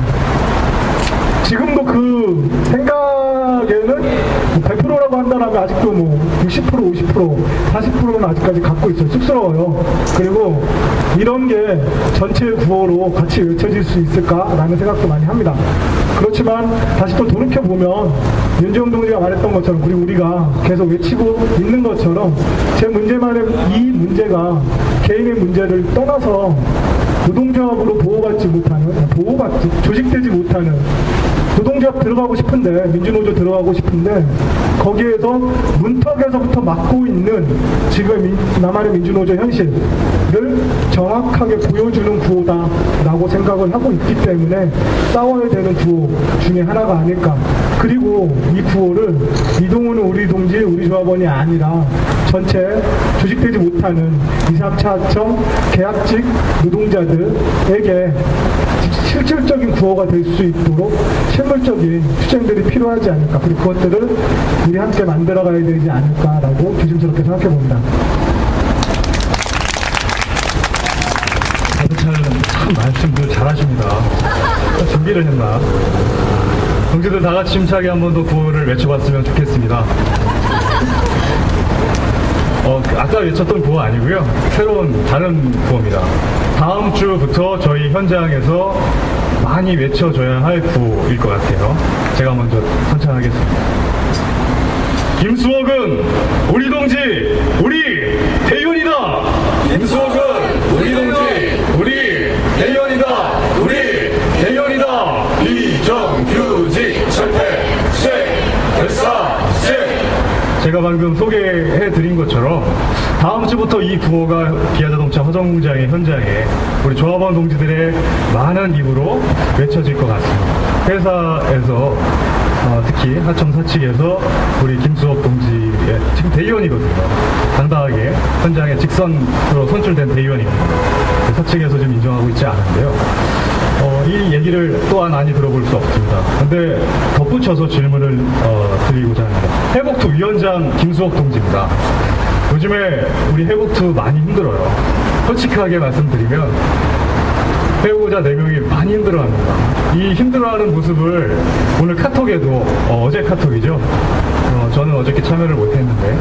지금도 그 생각에는 100%라고 한다면 아직도 뭐 60%, 50%, 40%는 아직까지 갖고 있어요. 쑥스러워요. 그리고 이런 게 전체의 구호로 같이 외쳐질 수 있을까라는 생각도 많이 합니다. 그렇지만 다시 또 돌이켜보면 윤재홍 동지가 말했던 것처럼, 그리고 우리가 계속 외치고 있는 것처럼 제 문제만의 이 문제가 개인의 문제를 떠나서 노동조합으로 조직되지 못하는 노동조합 들어가고 싶은데, 민주노조 들어가고 싶은데 거기에서 문턱에서부터 막고 있는 지금 남한의 민주노조 현실을 정확하게 보여주는 구호다라고 생각을 하고 있기 때문에 싸워야 되는 구호 중에 하나가 아닐까. 그리고 이 구호를 이동우는 우리 동지, 우리 조합원이 아니라 전체 조직되지 못하는 2, 3차 하청 계약직 노동자들에게 실질적인 구호가 될 수 있도록 실물적인 투쟁들이 필요하지 않을까. 그리고 그것들을 우리 함께 만들어가야 되지 않을까라고 조심스럽게 생각해 봅니다. 참 말씀들 잘하십니다. 준비를 했나? 동지들 다 같이 힘차게 한 번 더 구호를 외쳐봤으면 좋겠습니다. 아까 외쳤던 구호 아니고요. 새로운 다른 구호입니다. 다음 주부터 저희 현장에서 많이 외쳐줘야 할 구호일 것 같아요. 제가 먼저 선창하겠습니다. 김수옥은 우리 동지, 우리 대의원이다! 김수옥은 우리 동지, 우리 대의원이다! 우리 대의원이다! 비정규직 철폐, 수색, 결사, 수색! 제가 방금 소개해드린 것처럼 다음 주부터 이 구호가 기아자동차 화정공장의 현장에 우리 조합원 동지들의 많은 입으로 외쳐질 것 같습니다. 회사에서 특히 하청 사측에서 우리 김수옥 동지의 지금 대의원이거든요. 당당하게 현장에 직선으로 선출된 대의원입니다. 사측에서 지금 인정하고 있지 않은데요. 이 얘기를 또한 많이 들어볼 수 없습니다. 근데 덧붙여서 질문을 드리고자 합니다. 해복투 위원장 김수옥 동지입니다. 요즘에 우리 해복투 많이 힘들어요. 솔직하게 말씀드리면 배우자 4명이 많이 힘들어합니다. 이 힘들어하는 모습을 오늘 카톡에도 어제 카톡이죠. 저는 어저께 참여를 못했는데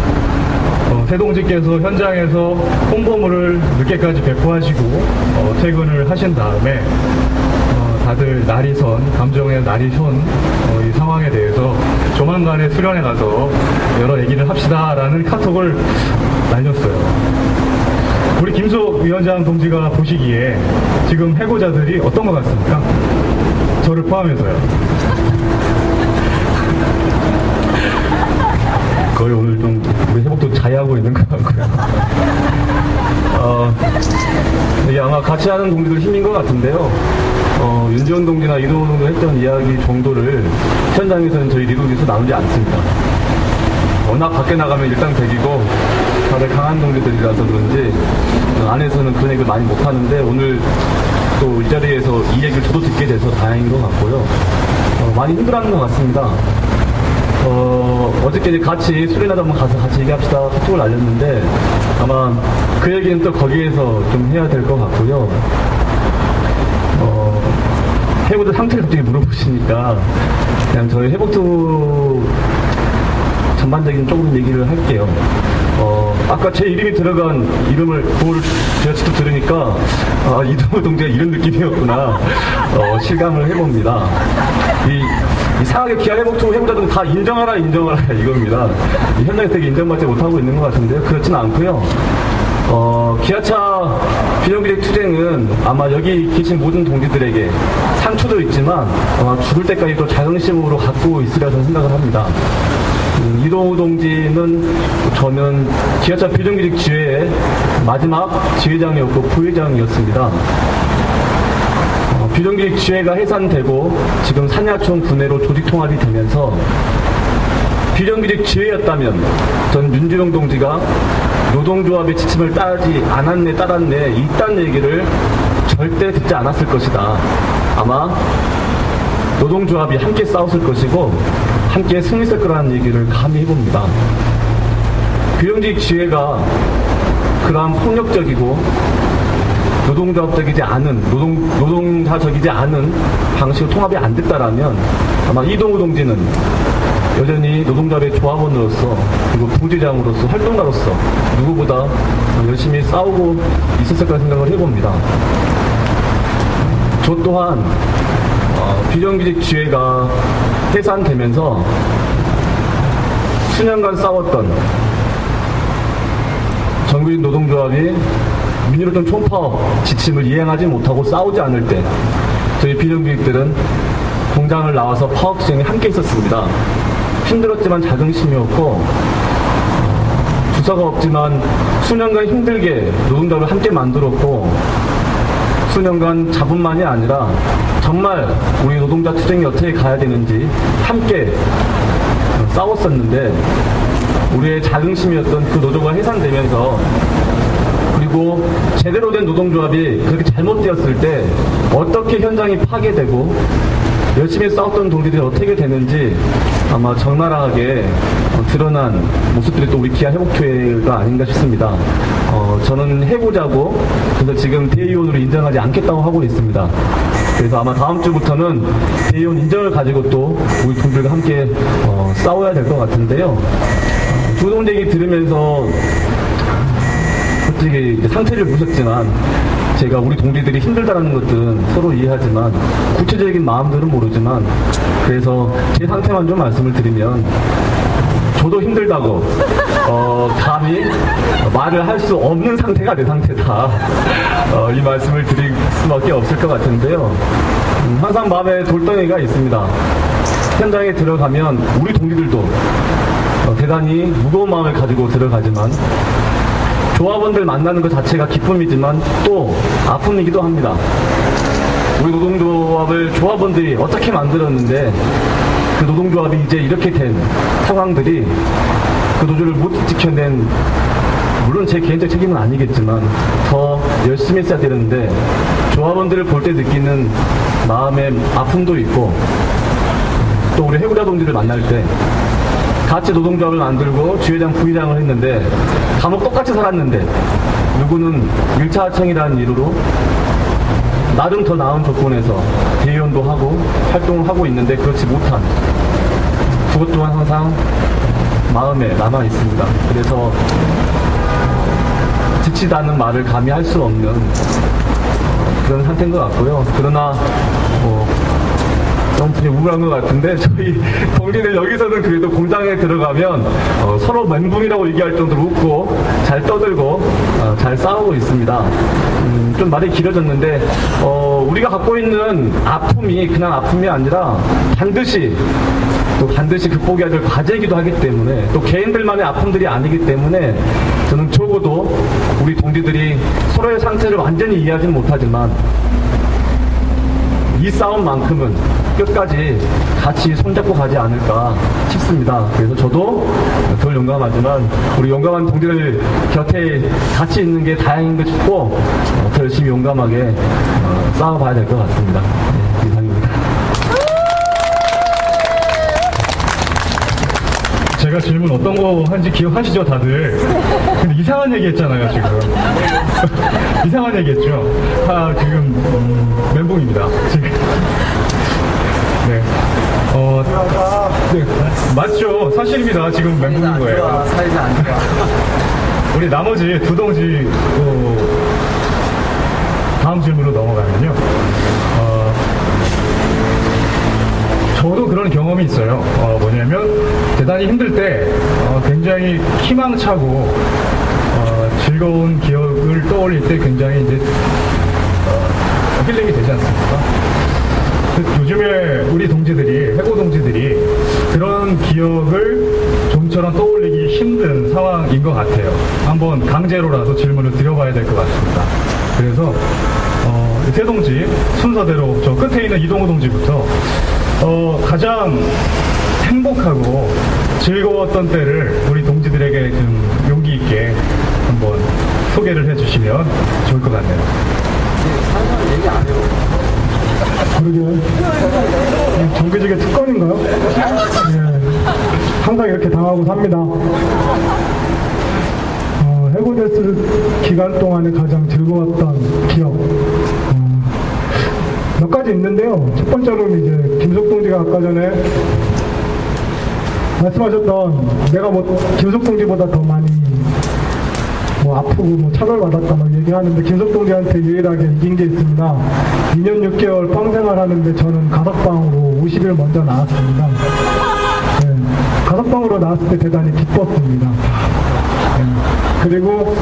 새동지께서 현장에서 홍보물을 늦게까지 배포하시고 퇴근을 하신 다음에 다들 날이선, 감정의 날이선 이 상황에 대해서 조만간에 수련회 가서 여러 얘기를 합시다라는 카톡을 날렸어요. 우리 김수옥 위원장 동지가 보시기에 지금 해고자들이 어떤 것 같습니까? 저를 포함해서요. 거의 오늘 좀 우리 회복도 자해하고 있는 것 같고요. 이게 아마 같이 하는 동지들 힘인 것 같은데요. 윤지원 동지나 이동훈 동지가 했던 이야기 정도를 현장에서는 저희 리더에서 나누지 않습니다. 워낙 밖에 나가면 일당백이고 다들 강한 동지들이라서 그런지 안에서는 그런 얘기를 많이 못하는데 오늘 또 이 자리에서 이 얘기를 저도 듣게 돼서 다행인 것 같고요. 많이 힘들어하는 것 같습니다. 어저께 이제 같이 술이나 한번 가서 같이 얘기합시다 카톡을 날렸는데 아마 그 얘기는 또 거기에서 좀 해야 될 것 같고요. 해고자 상태를 갑자기 물어보시니까 그냥 저희 회복도 전반적인 조금 얘기를 할게요. 아까 제 이름이 들어간 이름을 구호를 제가 직접 들으니까 이동우 동지가 이런 느낌이었구나 실감을 해봅니다. 이상하게 기아 회복투 해보자들은 다 인정하라 이겁니다. 이 현장에서 되게 인정받지 못하고 있는 것 같은데요. 그렇지는 않고요. 기아차 비정규직 투쟁은 아마 여기 계신 모든 동지들에게 상처도 있지만 아마 죽을 때까지 또 자긍심으로 갖고 있으리라 저는 생각을 합니다. 이동우 동지는 저는 지하철 비정규직 지회의 마지막 지회장이었고 부회장이었습니다. 비정규직 지회가 해산되고 지금 산야총 군회로 조직 통합이 되면서 비정규직 지회였다면 전 윤주영 동지가 노동조합의 지침을 따르지 않았네 따랐네 이딴 얘기를 절대 듣지 않았을 것이다. 아마 노동조합이 함께 싸웠을 것이고 함께 승리했을 거라는 얘기를 감히 해봅니다. 비정규직 지회가 그러한 폭력적이고 노동조합적이지 않은 노동자적이지 않은 방식으로 통합이 안 됐다라면 아마 이동우 동지는 여전히 노동조합의 조합원으로서 그리고 부지장으로서 활동가로서 누구보다 열심히 싸우고 있었을 거라 생각을 해봅니다. 저 또한 비정규직 지회가 해산되면서 수년간 싸웠던 정규직 노동조합이 민주노총 총파업 지침을 이행하지 못하고 싸우지 않을 때 저희 비정규직들은 공장을 나와서 파업 투쟁에 함께 있었습니다. 힘들었지만 자긍심이었고 주사가 없지만 수년간 힘들게 노동조합을 함께 만들었고 수년간 자분만이 아니라 정말 우리 노동자 투쟁이 어떻게 가야 되는지 함께 싸웠었는데 우리의 자긍심이었던 그 노조가 해산되면서 그리고 제대로 된 노동조합이 그렇게 잘못되었을 때 어떻게 현장이 파괴되고 열심히 싸웠던 동지들이 어떻게 되는지 아마 적나라하게 드러난 모습들이 또 우리 기아 회복투회가 아닌가 싶습니다. 저는 해보자고 그래서 지금 대의원으로 인정하지 않겠다고 하고 있습니다. 그래서 아마 다음 주부터는 대의원 인정을 가지고 또 우리 동지들과 함께 싸워야 될 것 같은데요. 두 동지 얘기 들으면서 솔직히 상태를 보셨지만 제가 우리 동지들이 힘들다는 것들은 서로 이해하지만 구체적인 마음들은 모르지만 그래서 제 상태만 좀 말씀을 드리면 저도 힘들다고 감히 말을 할 수 없는 상태가 내 상태다 이 말씀을 드릴 수밖에 없을 것 같은데요. 항상 마음에 돌덩이가 있습니다. 현장에 들어가면 우리 동지들도 대단히 무거운 마음을 가지고 들어가지만 조합원들 만나는 것 자체가 기쁨이지만 또 아픔이기도 합니다. 우리 노동조합을 조합원들이 어떻게 만들었는데 그 노동조합이 이제 이렇게 된 상황들이 그 노조를 못 지켜낸 물론 제 개인적 책임은 아니겠지만 더 열심히 했어야 되는데 조합원들을 볼 때 느끼는 마음의 아픔도 있고 또 우리 해고자 동지를 만날 때 같이 노동조합을 만들고 주회장, 부회장을 했는데 감옥 똑같이 살았는데 누구는 1차 하청이라는 이유로 나름 더 나은 조건에서 대의원도 하고 활동을 하고 있는데 그렇지 못한 그것 또한 항상 마음에 남아 있습니다. 그래서 지치다는 말을 감히 할 수 없는 그런 상태인 것 같고요. 그러나 좀 우울한 것 같은데 저희 동지들 여기서는 그래도 공장에 들어가면 서로 멘붕이라고 얘기할 정도로 웃고 잘 떠들고 잘 싸우고 있습니다. 좀 말이 길어졌는데 우리가 갖고 있는 아픔이 그냥 아픔이 아니라 반드시 극복해야 될 과제이기도 하기 때문에 또 개인들만의 아픔들이 아니기 때문에 저는 적어도 우리 동지들이 서로의 상태를 완전히 이해하지는 못하지만 이 싸움만큼은 끝까지 같이 손잡고 가지 않을까 싶습니다. 그래서 저도 덜 용감하지만 우리 용감한 동지들 곁에 같이 있는 게 다행인 것 싶고 더 열심히 용감하게 싸워봐야 될 것 같습니다. 네, 이상입니다. 제가 질문 어떤 거 한지 기억하시죠, 다들? 근데 이상한 얘기 했잖아요, 지금. 이상한 얘기 했죠? 지금, 멘붕입니다. 지금. 네. 네. 맞죠. 사실입니다. 지금 멘붕인 거예요. 살지 않을까. 우리 나머지 두 동지, 다음 질문으로 넘어가면요. 저도 그런 경험이 있어요. 뭐냐면 대단히 힘들 때 굉장히 희망차고 즐거운 기억을 떠올릴 때 굉장히 이제 힐링이 되지 않습니까? 요즘에 우리 동지들이, 해고 동지들이 그런 기억을 좀처럼 떠올리기 힘든 상황인 것 같아요. 한번 강제로라도 질문을 드려봐야 될 것 같습니다. 그래서 세 동지 순서대로 저 끝에 있는 이동호 동지부터 가장 행복하고 즐거웠던 때를 우리 동지들에게 좀 용기 있게 한번 소개를 해주시면 좋을 것 같네요. 사실 얘기 안 해요. 그러게요. 정규직의 특권인가요? 예. 항상 이렇게 당하고 삽니다. 해고됐을 기간 동안에 가장 즐거웠던 기억. 몇 가지 있는데요. 첫 번째로는 이제 김석 동지가 아까 전에 말씀하셨던 내가 뭐 김석 동지보다 더 많이 뭐 아프고 뭐 차별받았다 막 얘기하는데 김석 동지한테 유일하게 이긴 게 있습니다. 2년 6개월 빵 생활하는데 저는 가석방으로 50일 먼저 나왔습니다. 네, 가석방으로 나왔을 때 대단히 기뻤습니다. 네, 그리고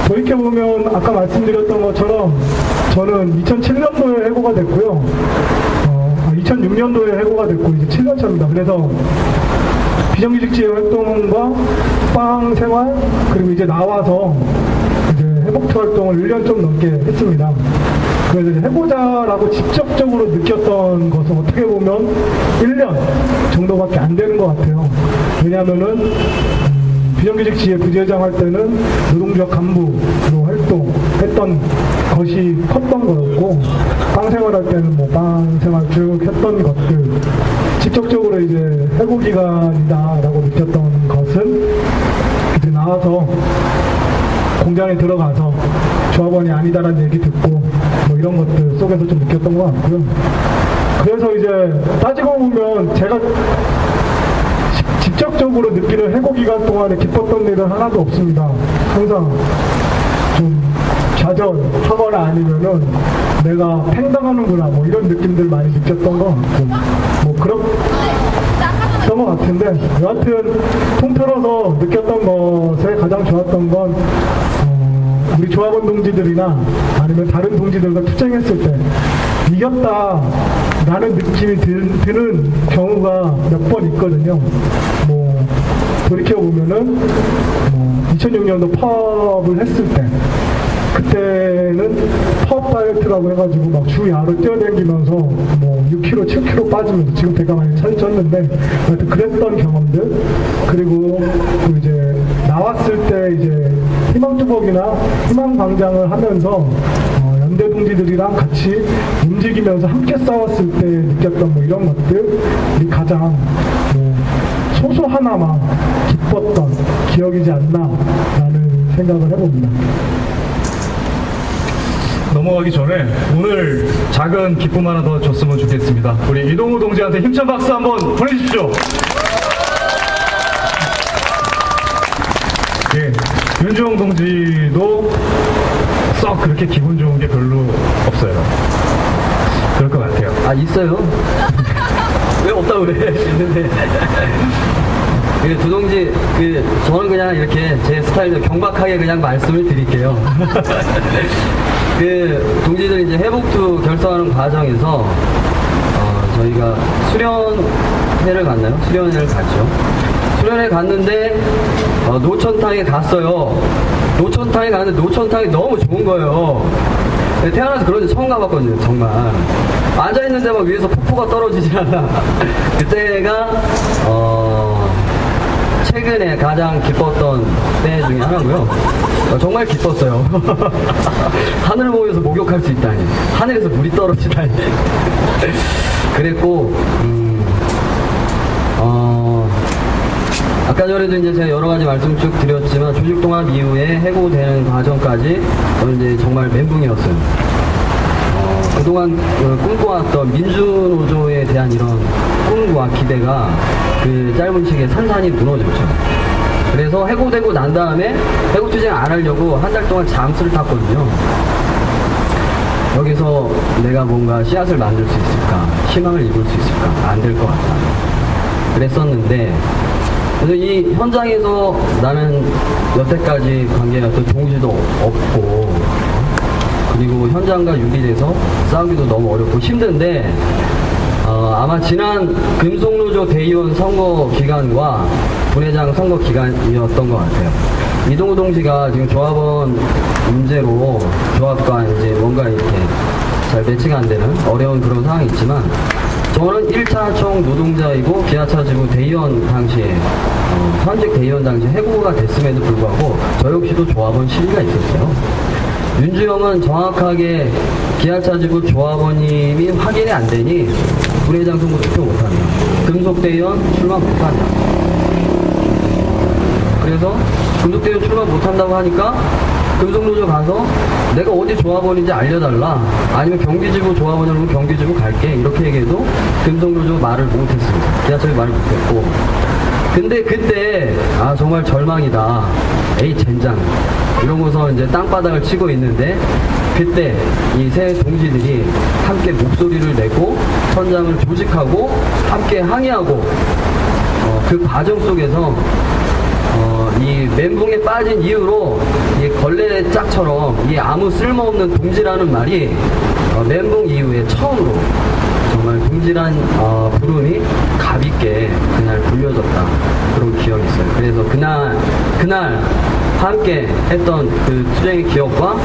돌이켜보면 아까 말씀드렸던 것처럼 저는 2007년도에 해고가 됐고요. 2006년도에 해고가 됐고 이제 7년 차입니다. 그래서 비정규직 지회 활동과 빵 생활 그리고 이제 나와서 이제 해복투 활동을 1년 좀 넘게 했습니다. 그래서 이제 해보자라고 직접적으로 느꼈던 것은 어떻게 보면 1년 정도밖에 안 되는 것 같아요. 왜냐하면은 비정규직 지회 부지회장 할 때는 노동조합 간부로 활동했던 것이 컸던 거였고 빵 생활할 때는 뭐 빵 생활 쭉 했던 것들 직접적으로 이제 해고 기간이다라고 느꼈던 것은 이제 나와서 공장에 들어가서 조합원이 아니다라는 얘기 듣고 뭐 이런 것들 속에서 좀 느꼈던 것 같고요. 그래서 이제 따지고 보면 제가 직접적으로 느끼는 해고 기간 동안에 기뻤던 일은 하나도 없습니다. 항상 좀 좌절하거나 아니면은 내가 팽당하는구나 뭐 이런 느낌들 많이 느꼈던 것 같고 뭐 그랬던 것 같은데 여하튼 통틀어서 느꼈던 것에 가장 좋았던 건 우리 조합원 동지들이나 아니면 다른 동지들과 투쟁했을 때 이겼다 라는 느낌이 드는 경우가 몇 번 있거든요. 뭐 돌이켜보면은 2006년도 파업을 했을 때 그때는 파업 다이어트라고 해가지고 막 주 야로 뛰어다니면서 뭐 6kg, 7kg 빠지면서 지금 배가 많이 쪘는데 하여튼 그랬던 경험들 그리고 또 이제 나왔을 때 이제 희망뚜벅이나 희망광장을 하면서 연대 동지들이랑 같이 움직이면서 함께 싸웠을 때 느꼈던 뭐 이런 것들이 가장 뭐 소소하나마 기뻤던 기억이지 않나라는 생각을 해봅니다. 넘어가기 전에 오늘 작은 기쁨 하나 더 줬으면 좋겠습니다. 우리 이동우 동지한테 힘찬 박수 한번 보내주십시오. 예, 윤주홍 동지도 썩 그렇게 기분 좋은 게 별로 없어요. 그럴 것 같아요. 아, 있어요? 왜 없다고 그래? 있는데. 두 동지, 저는 그냥 이렇게 제 스타일로 경박하게 그냥 말씀을 드릴게요. 동지들 이제 해복투 결성하는 과정에서, 저희가 수련회를 갔나요? 수련회를 갔죠. 수련회 갔는데, 노천탕에 갔어요. 노천탕에 갔는데 노천탕이 너무 좋은 거예요. 태어나서 그런 데 처음 가봤거든요, 정말. 앉아있는데 막 위에서 폭포가 떨어지질 않아. 그때가, 최근에 가장 기뻤던 때 중에 하나고요. 정말 기뻤어요. 하늘 보면서 목욕할 수 있다니. 하늘에서 물이 떨어지다니. 그랬고, 아까 전에도 이제 제가 여러 가지 말씀 쭉 드렸지만 조직통합 이후에 해고되는 과정까지 저는 이제 정말 멘붕이었어요. 그동안 꿈꿔왔던 민주노조에 대한 이런 꿈과 기대가 그 짧은 시기에 산산이 무너졌죠. 그래서 해고되고 난 다음에 해고투쟁 안 하려고 한 달 동안 잠수를 탔거든요. 여기서 내가 뭔가 씨앗을 만들 수 있을까? 희망을 이룰 수 있을까? 안 될 것 같다. 그랬었는데 그래서 이 현장에서 나는 여태까지 관계했던 동지도 없고 그리고 현장과 유리돼서 싸우기도 너무 어렵고 힘든데 아마 지난 금속노조 대의원 선거 기간과 분회장 선거 기간이었던 것 같아요. 이동우 동지가 지금 조합원 문제로 조합과 이제 뭔가 이렇게 잘 매치가 안 되는 어려운 그런 상황이 있지만 저는 1차 총 노동자이고 기아차지부 대의원 당시에 현직 대의원 당시에 해고가 됐음에도 불구하고 저 역시도 조합원 시위가 있었어요. 윤주영은 정확하게 기아차지부 조합원님이 확인이 안 되니 분회장 선거 투표 못합니다. 금속대의원 출마 못한다. 그래서 금속대의원 출마 못한다고 하니까 금속노조 가서 내가 어디 조합원인지 알려달라, 아니면 경기지부 조합원이라면 경기지부 갈게, 이렇게 얘기해도 금속노조 말을 못했습니다. 기아차지부 말을 못했고, 근데 그때 정말 절망이다, 에이 젠장 이러고서 이제 땅바닥을 치고 있는데, 그때 이 세 동지들이 함께 목소리를 내고 현장을 조직하고 함께 항의하고 그 과정 속에서 이 멘붕에 빠진 이후로 이 걸레짝처럼 이 아무 쓸모없는 동지라는 말이 멘붕 이후에 처음으로 정말 동지란 부름이 가볍게 그날 불려졌다, 그런 기억이 있어요. 그래서 그날 함께 했던 그 투쟁의 기억과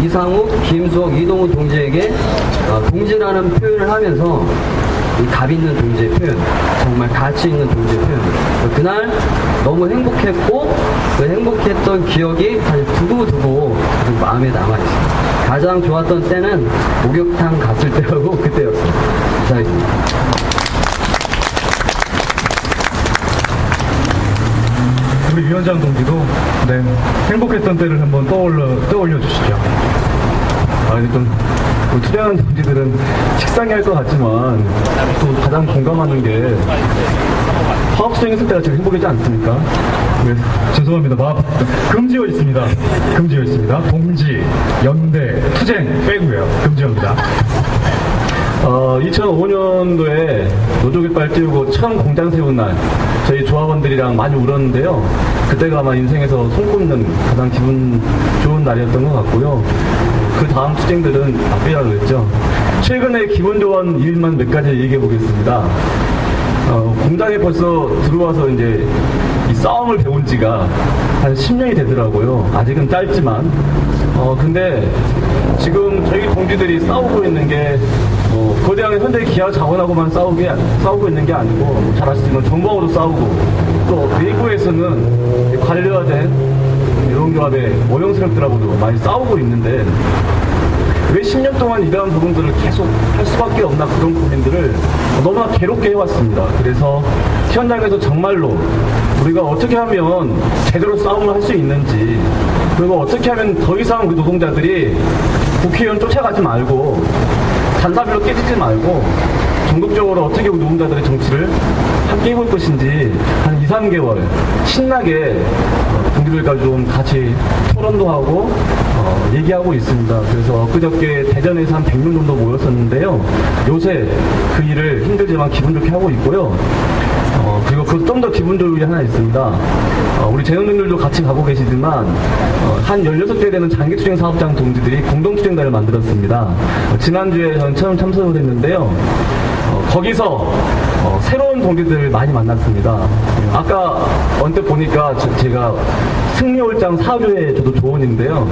이상욱, 김수옥, 이동우 동지에게 동지라는 표현을 하면서 이 값 있는 동지의 표현, 정말 가치 있는 동지의 표현, 그날 너무 행복했고 그 행복했던 기억이 사실 두고두고 마음에 남아있습니다. 가장 좋았던 때는 목욕탕 갔을 때하고 그때였어요. 이상입니다. 우리 위원장 동지도 행복했던 때를 한번 떠올려 주시죠. 좀 투쟁하는 동지들은 식상해 할 것 같지만 또 가장 공감하는 게 화학 투쟁했을 때가 제일 행복이지 않습니까? 죄송합니다. 금지어 있습니다. 금지어 있습니다. 동지, 연대, 투쟁 빼고요. 금지어입니다. 2005년도에 노조깃발 띄우고 처음 공장 세운 날 저희 조합원들이랑 많이 울었는데요. 그때가 아마 인생에서 손꼽는 가장 기분 좋은 날이었던 것 같고요. 그 다음 투쟁들은 앞이라고 했죠. 최근에 기분 좋은 일만 몇 가지 얘기해 보겠습니다. 공장에 벌써 들어와서 이제 이 싸움을 배운 지가 한 10년이 되더라고요. 아직은 짧지만. 근데 지금 저희 동지들이 싸우고 있는 게 거대한 현대 기아 자원하고만 싸우고 있는 게 아니고, 잘 아시지만 전공으로 싸우고, 또 내부에서는 관료화된 노동조합의 모형스럽더라고도 많이 싸우고 있는데, 왜 10년 동안 이러한 부분들을 계속 할 수밖에 없나, 그런 고민들을 너무나 괴롭게 해왔습니다. 그래서 현장에서 정말로 우리가 어떻게 하면 제대로 싸움을 할 수 있는지, 그리고 어떻게 하면 더 이상 그 노동자들이 국회의원 쫓아가지 말고 잔사비로 깨지지 말고 전국적으로 어떻게 우리 노동자들의 정치를 함께 해볼 것인지 한 2, 3개월 신나게 동지들과 좀 같이 토론도 하고 얘기하고 있습니다. 그래서 엊그저께 대전에서 한 100명 정도 모였었는데요. 요새 그 일을 힘들지만 기분 좋게 하고 있고요. 그리고 그 좀 더 기분 좋은 일이 하나 있습니다. 우리 재능들도 같이 가고 계시지만 한 16개 되는 장기투쟁 사업장 동지들이 공동투쟁단을 만들었습니다. 지난주에 저는 처음 참석을 했는데요. 거기서 새로운 동지들을 많이 만났습니다. 아까 언뜻 보니까 제가 승리홀장 사주에 저도 조언인데요.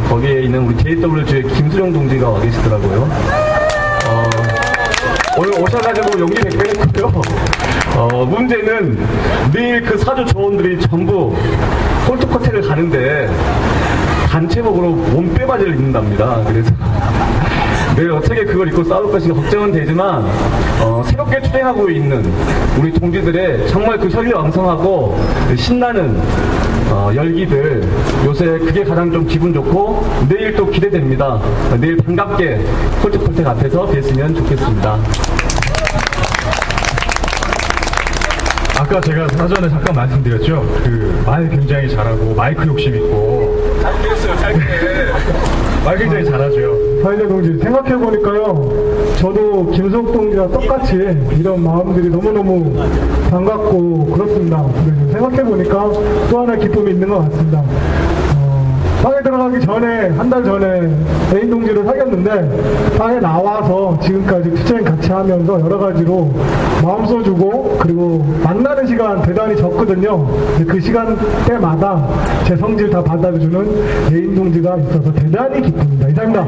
거기에 있는 우리 JW주의 김수령 동지가 와 계시더라고요. 오늘 오셔가지고 용기 100배 했고요. 문제는 내일 그 사주 조원들이 전부 홀트코텔을 가는데 단체복으로 몸 빼바지를 입는답니다. 그래서 내일 어떻게 그걸 입고 싸울 것인가 걱정은 되지만 새롭게 투쟁하고 있는 우리 동지들의 정말 그 혈기왕성하고 신나는 열기들, 요새 그게 가장 좀 기분 좋고 내일 또 기대됩니다. 내일 반갑게 홀트코텔 앞에서 뵀으면 좋겠습니다. 아까 제가 사전에 잠깐 말씀드렸죠. 그 말 굉장히 잘하고 마이크 욕심 있고. 짧게 했어요, 짧게. 말 굉장히 잘하죠. 사회자 동지 생각해보니까요, 저도 김석 동지와 똑같이 이런 마음들이 너무너무 반갑고 그렇습니다. 그래서 생각해보니까 또 하나의 기쁨이 있는 것 같습니다. 방에 들어가기 전에, 한 달 전에 애인 동지를 사귀었는데, 방에 나와서 지금까지 투쟁 같이 하면서 여러 가지로 마음 써주고, 그리고 만나는 시간 대단히 적거든요. 근데 그 시간대마다 제 성질 다 받아주는 애인 동지가 있어서 대단히 기쁩니다. 이상입니다.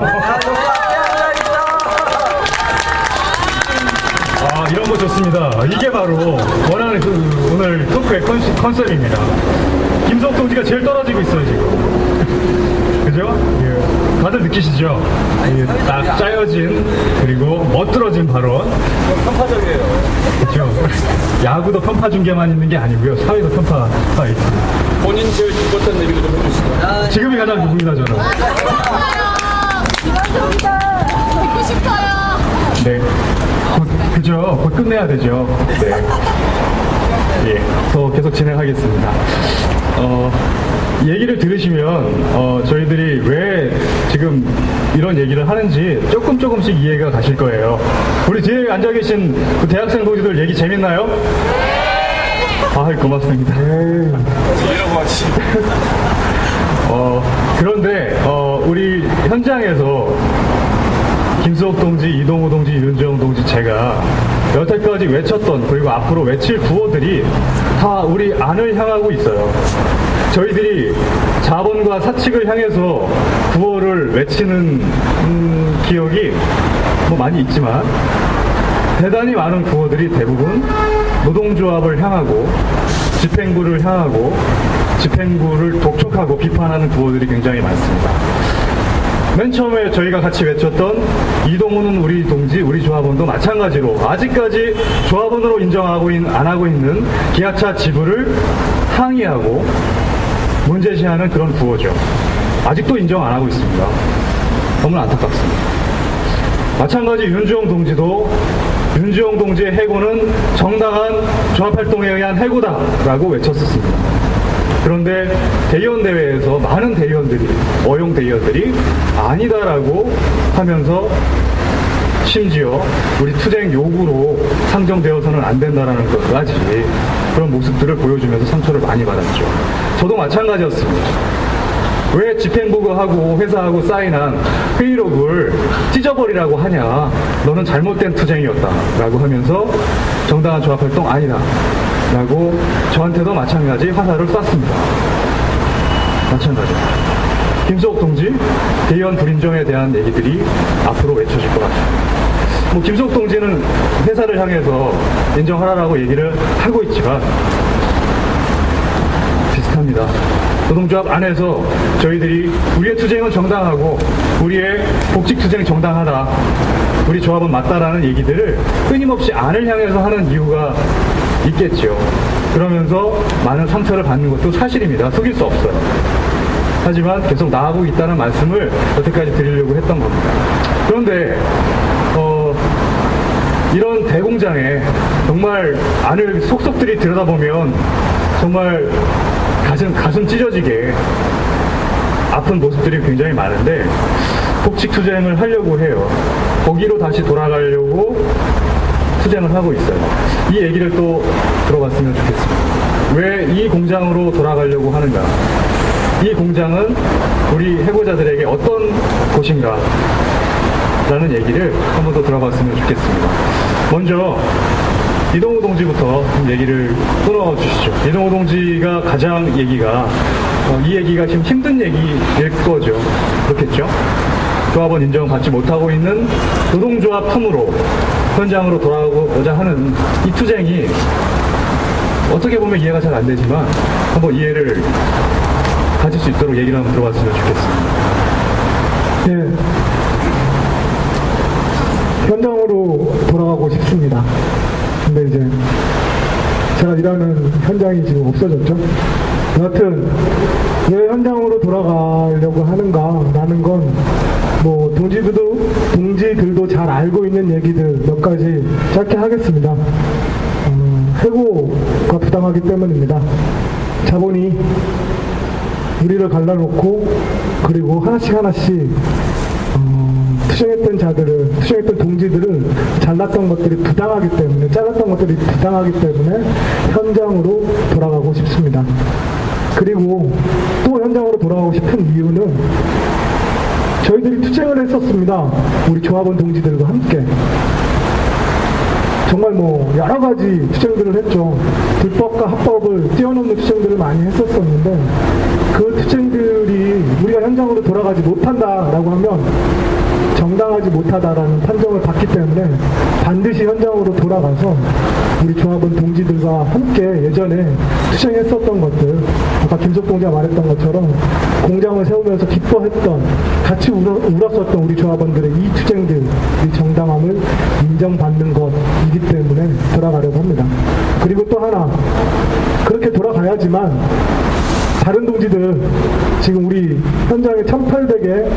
아, 이런 거 좋습니다. 이게 바로 원하는 오늘 토크의 컨셉입니다. 김석 동지가 제일 떨어지고 있어요, 지금. 그죠? 예. 다들 느끼시죠? 예, 딱 짜여진, 그리고 멋들어진 발언. 편파적이에요. 그죠? 야구도 편파 중계만 있는 게 아니고요. 사회도 편파가 있습니다. 본인 제일 기뻤던 얘기를 좀 해주시죠. 지금이 가장 기쁩니다, 저는. 듣고 싶어요. 네. 그죠? 곧 끝내야 되죠. 네. 예. 더 계속 진행하겠습니다. 얘기를 들으시면, 저희들이 왜 지금 이런 얘기를 하는지 조금씩 이해가 가실 거예요. 우리 뒤에 앉아 계신 그 대학생 동지들 얘기 재밌나요? 아, 고맙습니다. 이러고 같이. 그런데, 우리 현장에서 김수옥 동지, 이동호 동지, 윤주영 동지, 제가 여태까지 외쳤던, 그리고 앞으로 외칠 구호들이 다 우리 안을 향하고 있어요. 저희들이 자본과 사칙을 향해서 구호를 외치는 기억이 뭐 많이 있지만, 대단히 많은 구호들이 대부분 노동조합을 향하고, 집행부를 향하고, 집행부를 독촉하고 비판하는 구호들이 굉장히 많습니다. 맨 처음에 저희가 같이 외쳤던 이동호는 우리 동지, 우리 조합원도 마찬가지로 아직까지 조합원으로 인정하고 안 하고 있는 기아차 지부를 항의하고 문제시하는 그런 구호죠. 아직도 인정 안 하고 있습니다. 너무 안타깝습니다. 마찬가지 윤주영 동지도 윤주영 동지의 해고는 정당한 조합활동에 의한 해고다라고 외쳤었습니다. 그런데 대의원대회에서 많은 대의원들이, 어용 대의원들이 아니다라고 하면서 심지어 우리 투쟁 요구로 상정되어서는 안 된다라는 것까지 그런 모습들을 보여주면서 상처를 많이 받았죠. 저도 마찬가지였습니다. 왜 집행부하고 회사하고 사인한 회의록을 찢어버리라고 하냐, 너는 잘못된 투쟁이었다라고 하면서 정당한 조합활동 아니다 라고 저한테도 마찬가지 화살을 쐈습니다. 마찬가지. 김수옥 동지, 대의원 불인정에 대한 얘기들이 앞으로 외쳐질 것 같아요. 뭐 김수옥 동지는 회사를 향해서 인정하라라고 얘기를 하고 있지만 비슷합니다. 노동조합 안에서 저희들이 우리의 투쟁은 정당하고 우리의 복직 투쟁이 정당하다, 우리 조합은 맞다라는 얘기들을 끊임없이 안을 향해서 하는 이유가 있겠죠. 그러면서 많은 상처를 받는 것도 사실입니다. 속일 수 없어요. 하지만 계속 나아가고 있다는 말씀을 여태까지 드리려고 했던 겁니다. 그런데 이런 대공장에 정말 안을 속속들이 들여다보면 정말 가슴 찢어지게 아픈 모습들이 굉장히 많은데, 복직 투쟁을 하려고 해요. 거기로 다시 돌아가려고 투쟁을 하고 있어요. 이 얘기를 또 들어봤으면 좋겠습니다. 왜 이 공장으로 돌아가려고 하는가? 이 공장은 우리 해고자들에게 어떤 곳인가? 라는 얘기를 한 번 더 들어봤으면 좋겠습니다. 먼저 이동호 동지부터 얘기를 끊어주시죠. 이동호 동지가 가장 얘기가 이 얘기가 지금 힘든 얘기일 거죠. 그렇겠죠? 조합원 인정받지 못하고 있는 노동조합 품으로 현장으로 돌아오고자 하는 이 투쟁이 어떻게 보면 이해가 잘 안 되지만 한번 이해를 가질 수 있도록 얘기를 한번 들어봤으면 좋겠습니다. 예. 현장으로 돌아가고 싶습니다. 근데 이제 제가 일하는 현장이 지금 없어졌죠. 여하튼 왜 현장으로 돌아가려고 하는가라는 건 뭐 동지들도 잘 알고 있는 얘기들 몇 가지 짧게 하겠습니다. 해고가 부당하기 때문입니다. 자본이 우리를 갈라놓고 그리고 하나씩 투쟁했던 동지들을 잘났던 것들이 부당하기 때문에, 잘랐던 것들이 부당하기 때문에 현장으로 돌아가고 싶습니다. 그리고 또 현장으로 돌아가고 싶은 이유는 저희들이 투쟁을 했었습니다. 우리 조합원 동지들과 함께. 정말 뭐 여러 가지 투쟁들을 했죠. 불법과 합법을 뛰어넘는 투쟁들을 많이 했었었는데 그 투쟁들이 우리가 현장으로 돌아가지 못한다라고 하면 정당하지 못하다라는 판정을 받기 때문에 반드시 현장으로 돌아가서 우리 조합원 동지들과 함께 예전에 투쟁했었던 것들, 아까 김석 동지가 말했던 것처럼 공장을 세우면서 기뻐했던, 같이 울었었던 우리 조합원들의 이 투쟁들, 이 정당함을 인정받는 것이기 때문에 돌아가려고 합니다. 그리고 또 하나, 그렇게 돌아가야지만 다른 동지들, 지금 우리 현장에 1,800의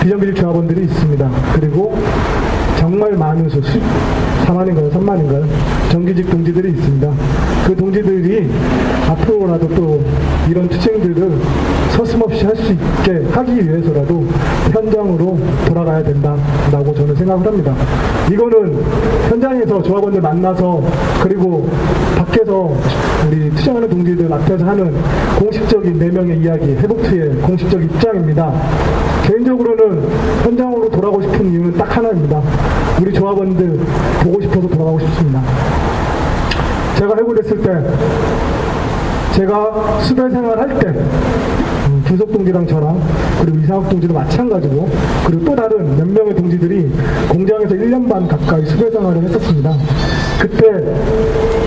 비정규직 조합원들이 있습니다. 그리고 정말 많은 수, 4만인가요? 3만인가요? 정규직 동지들이 있습니다. 그 동지들이 앞으로라도 또 이런 투쟁들을 서슴없이 할 수 있게 하기 위해서라도 현장으로 돌아가야 된다라고 저는 생각을 합니다. 이거는 현장에서 조합원들 만나서 그리고 밖에서 우리 투쟁하는 동지들 앞에서 하는 공식적인 4명의 이야기, 회복투의 공식적 입장입니다. 개인적으로는 현장으로 돌아가고 싶은 이유는 딱 하나입니다. 우리 조합원들 보고 싶어서 돌아가고 싶습니다. 제가 해고됐을 때, 제가 수배 생활할 때, 김석 동지랑 저랑 그리고 이상학 동지도 마찬가지고 그리고 또 다른 몇 명의 동지들이 공장에서 1년 반 가까이 수배 생활을 했었습니다. 그때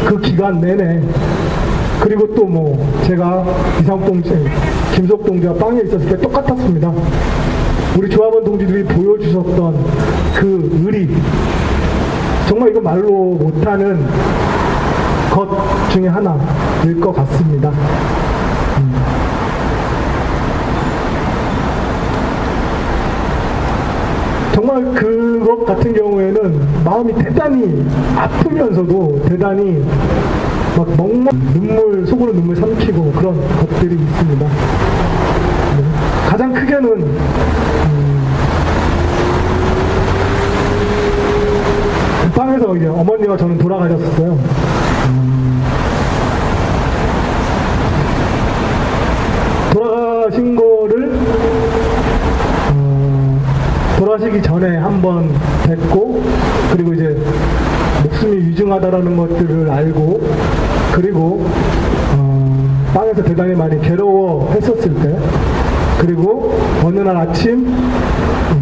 그 기간 내내 그리고 또 뭐 제가 이상학 동지, 김석 동지와 빵에 있었을 때 똑같았습니다. 우리 조합원 동지들이 보여주셨던 그 의리, 정말 이거 말로 못하는 것 중에 하나일 것 같습니다. 정말 그것 같은 경우에는 마음이 대단히 아프면서도 대단히 막 눈물, 속으로 눈물 삼키고 그런 것들이 있습니다. 가장 크게는 빵에서 이제 어머니와 저는 돌아가셨어요. 돌아가신 거를 돌아가시기 전에 한번 뵙고 그리고 이제 목숨이 위중하다라는 것들을 알고 그리고 빵에서 대단히 많이 괴로워했었을 때 그리고 어느 날 아침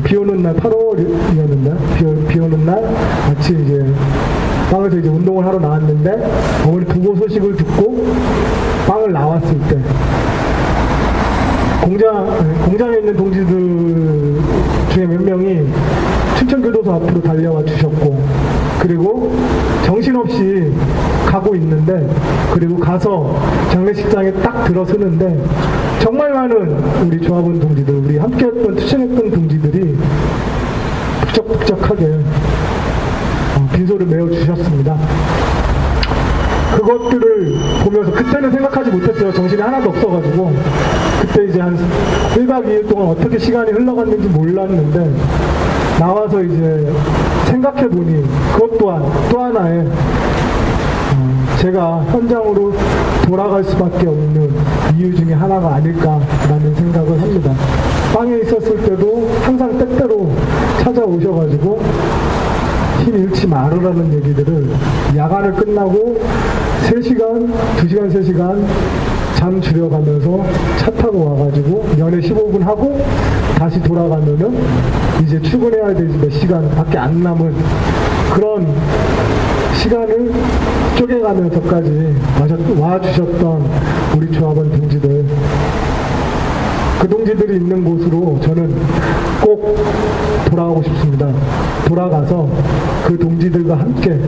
비 오는 날 8월이었는데 비 오는 날 아침 이제 빵에서 이제 운동을 하러 나왔는데 어머니 부고 소식을 듣고 빵을 나왔을 때 공장에 있는 동지들 중에 몇 명이 춘천교도소 앞으로 달려와 주셨고 그리고 정신없이 가고 있는데 그리고 가서 장례식장에 딱 들어서는데 정말 많은 우리 조합원 동지들, 우리 함께했던 투쟁했던 동지들이 북적북적하게 빈소를 메워주셨습니다. 그것들을 보면서 그때는 생각하지 못했어요. 정신이 하나도 없어가지고 그때 이제 한 1박 2일 동안 어떻게 시간이 흘러갔는지 몰랐는데 나와서 이제 생각해보니 그것 또한 또 하나의 제가 현장으로 돌아갈 수밖에 없는 이유 중에 하나가 아닐까라는 생각을 합니다. 빵에 있었을 때도 항상 때때로 찾아오셔가지고 힘 잃지 말으라는 얘기들을 야간을 끝나고 3시간, 2시간, 3시간 잠 줄여가면서 차 타고 와가지고 연애 15분 하고 다시 돌아가면은 이제 출근해야 되지 몇 시간 밖에 안 남은 그런 시간을 쪼개가면서까지 와주셨던 우리 조합원 동지들, 그 동지들이 있는 곳으로 저는 꼭 돌아가고 싶습니다. 돌아가서 그 동지들과 함께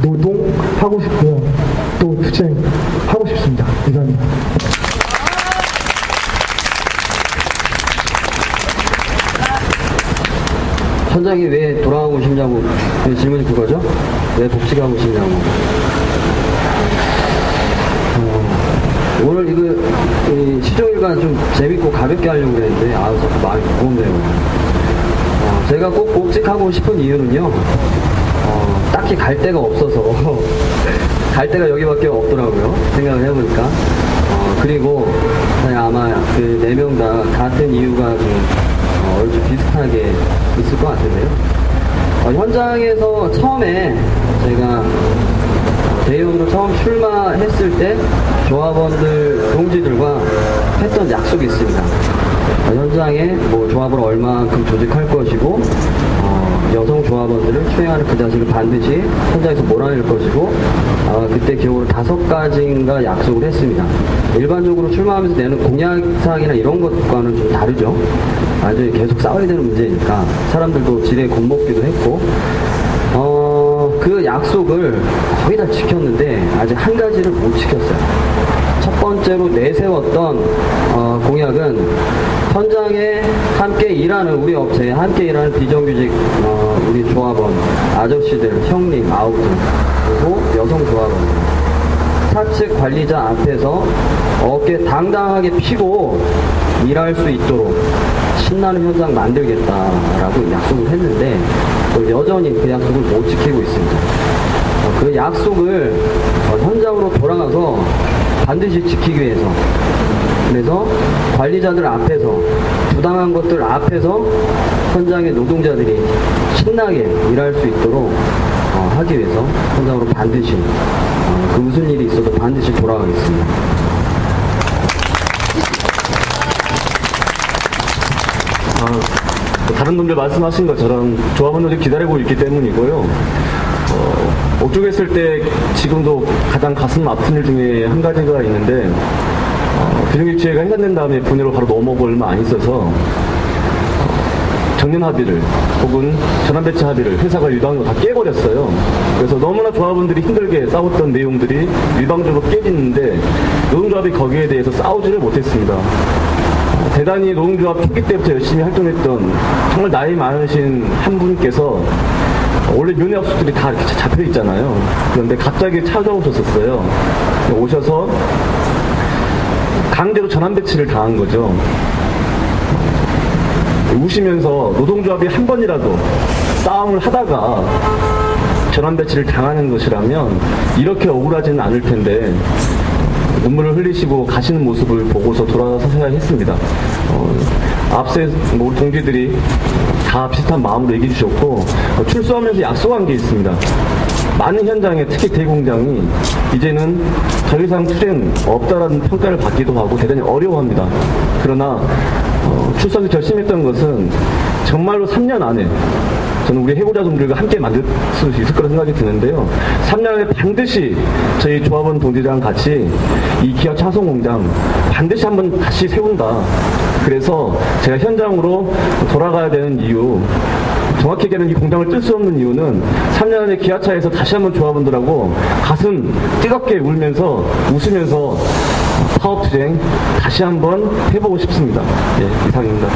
노동하고 싶고요. 또 투쟁하고 싶습니다. 이상입니다. 현장에 왜 돌아가고 싶냐고 질문이 그거죠? 왜 복직하고 싶냐고. 오늘 이거 시종일관 좀 재밌고 가볍게 하려고 그랬는데 자꾸 마음이 무겁네요. 제가 꼭 복직하고 싶은 이유는요, 딱히 갈 데가 없어서 갈 데가 여기밖에 없더라고요. 생각을 해보니까 그리고 아마 그 4명 다 같은 이유가 얼추 비슷하게 있을 것 같은데요. 현장에서 처음에 제가 대의원으로 처음 출마했을 때 조합원들, 동지들과 했던 약속이 있습니다. 현장에 뭐 조합을 얼마만큼 조직할 것이고, 여성 조합원들을 추행하는 그 자식을 반드시 현장에서 몰아낼 것이고, 그때 기록으로 5가지인가 약속을 했습니다. 일반적으로 출마하면서 내는 공약사항이나 이런 것과는 좀 다르죠. 아주 계속 싸워야 되는 문제니까 사람들도 지레 겁먹기도 했고, 그 약속을 거의 다 지켰는데 아직 한 가지를 못 지켰어요. 첫 번째로 내세웠던 공약은 현장에 함께 일하는 우리 업체에 함께 일하는 비정규직 우리 조합원, 아저씨들, 형님, 아우들, 그리고 여성 조합원들, 사측 관리자 앞에서 어깨 당당하게 피고 일할 수 있도록 신나는 현장 만들겠다라고 약속을 했는데 여전히 그 약속을 못 지키고 있습니다. 그 약속을 현장으로 돌아가서 반드시 지키기 위해서, 그래서 관리자들 앞에서, 부당한 것들 앞에서 현장의 노동자들이 신나게 일할 수 있도록 하기 위해서 현장으로 반드시 그 무슨 일이 있어도 반드시 돌아가겠습니다. 다른 분들 말씀하신 것처럼 조합원들이 기다리고 있기 때문이고요. 옥쪽했을 때 지금도 가장 가슴 아픈 일 중에 한 가지가 있는데, 비정규직체가 해산된 다음에 분해로 바로 넘어오고 얼마 안 있어서 정년 합의를 혹은 전환 배치 합의를 회사가 일방적으로 다 깨버렸어요. 그래서 너무나 조합원들이 힘들게 싸웠던 내용들이 일방적으로 깨지는데 노동조합이 거기에 대해서 싸우지를 못했습니다. 대단히 노동조합 초기 때부터 열심히 활동했던 정말 나이 많으신 한 분께서 원래 면회업소들이 다 이렇게 잡혀 있잖아요. 그런데 갑자기 찾아오셨었어요. 오셔서 강제로 전환 배치를 당한 거죠. 우시면서 노동조합이 한 번이라도 싸움을 하다가 전환 배치를 당하는 것이라면 이렇게 억울하지는 않을 텐데 눈물을 흘리시고 가시는 모습을 보고서 돌아서셔야 했습니다. 앞서 우리 동지들이 다 비슷한 마음으로 얘기해 주셨고, 출소하면서 약속한 게 있습니다. 많은 현장에, 특히 대공장이 이제는 더 이상 투쟁 없다라는 평가를 받기도 하고 대단히 어려워합니다. 그러나 출소하기 결심했던 것은 정말로 3년 안에 저는 우리 해고자분들과 함께 만들 수 있을 거라 생각이 드는데요. 3년 안에 반드시 저희 조합원 동지들랑 같이 이 기아 차송공장 반드시 한번 다시 세운다. 그래서 제가 현장으로 돌아가야 되는 이유, 정확히 얘기하면 이 공장을 뜰 수 없는 이유는 3년 안에 기아차에서 다시 한번 조합원들하고 가슴 뜨겁게 울면서 웃으면서 파업투쟁 다시 한번 해보고 싶습니다. 예, 이상입니다.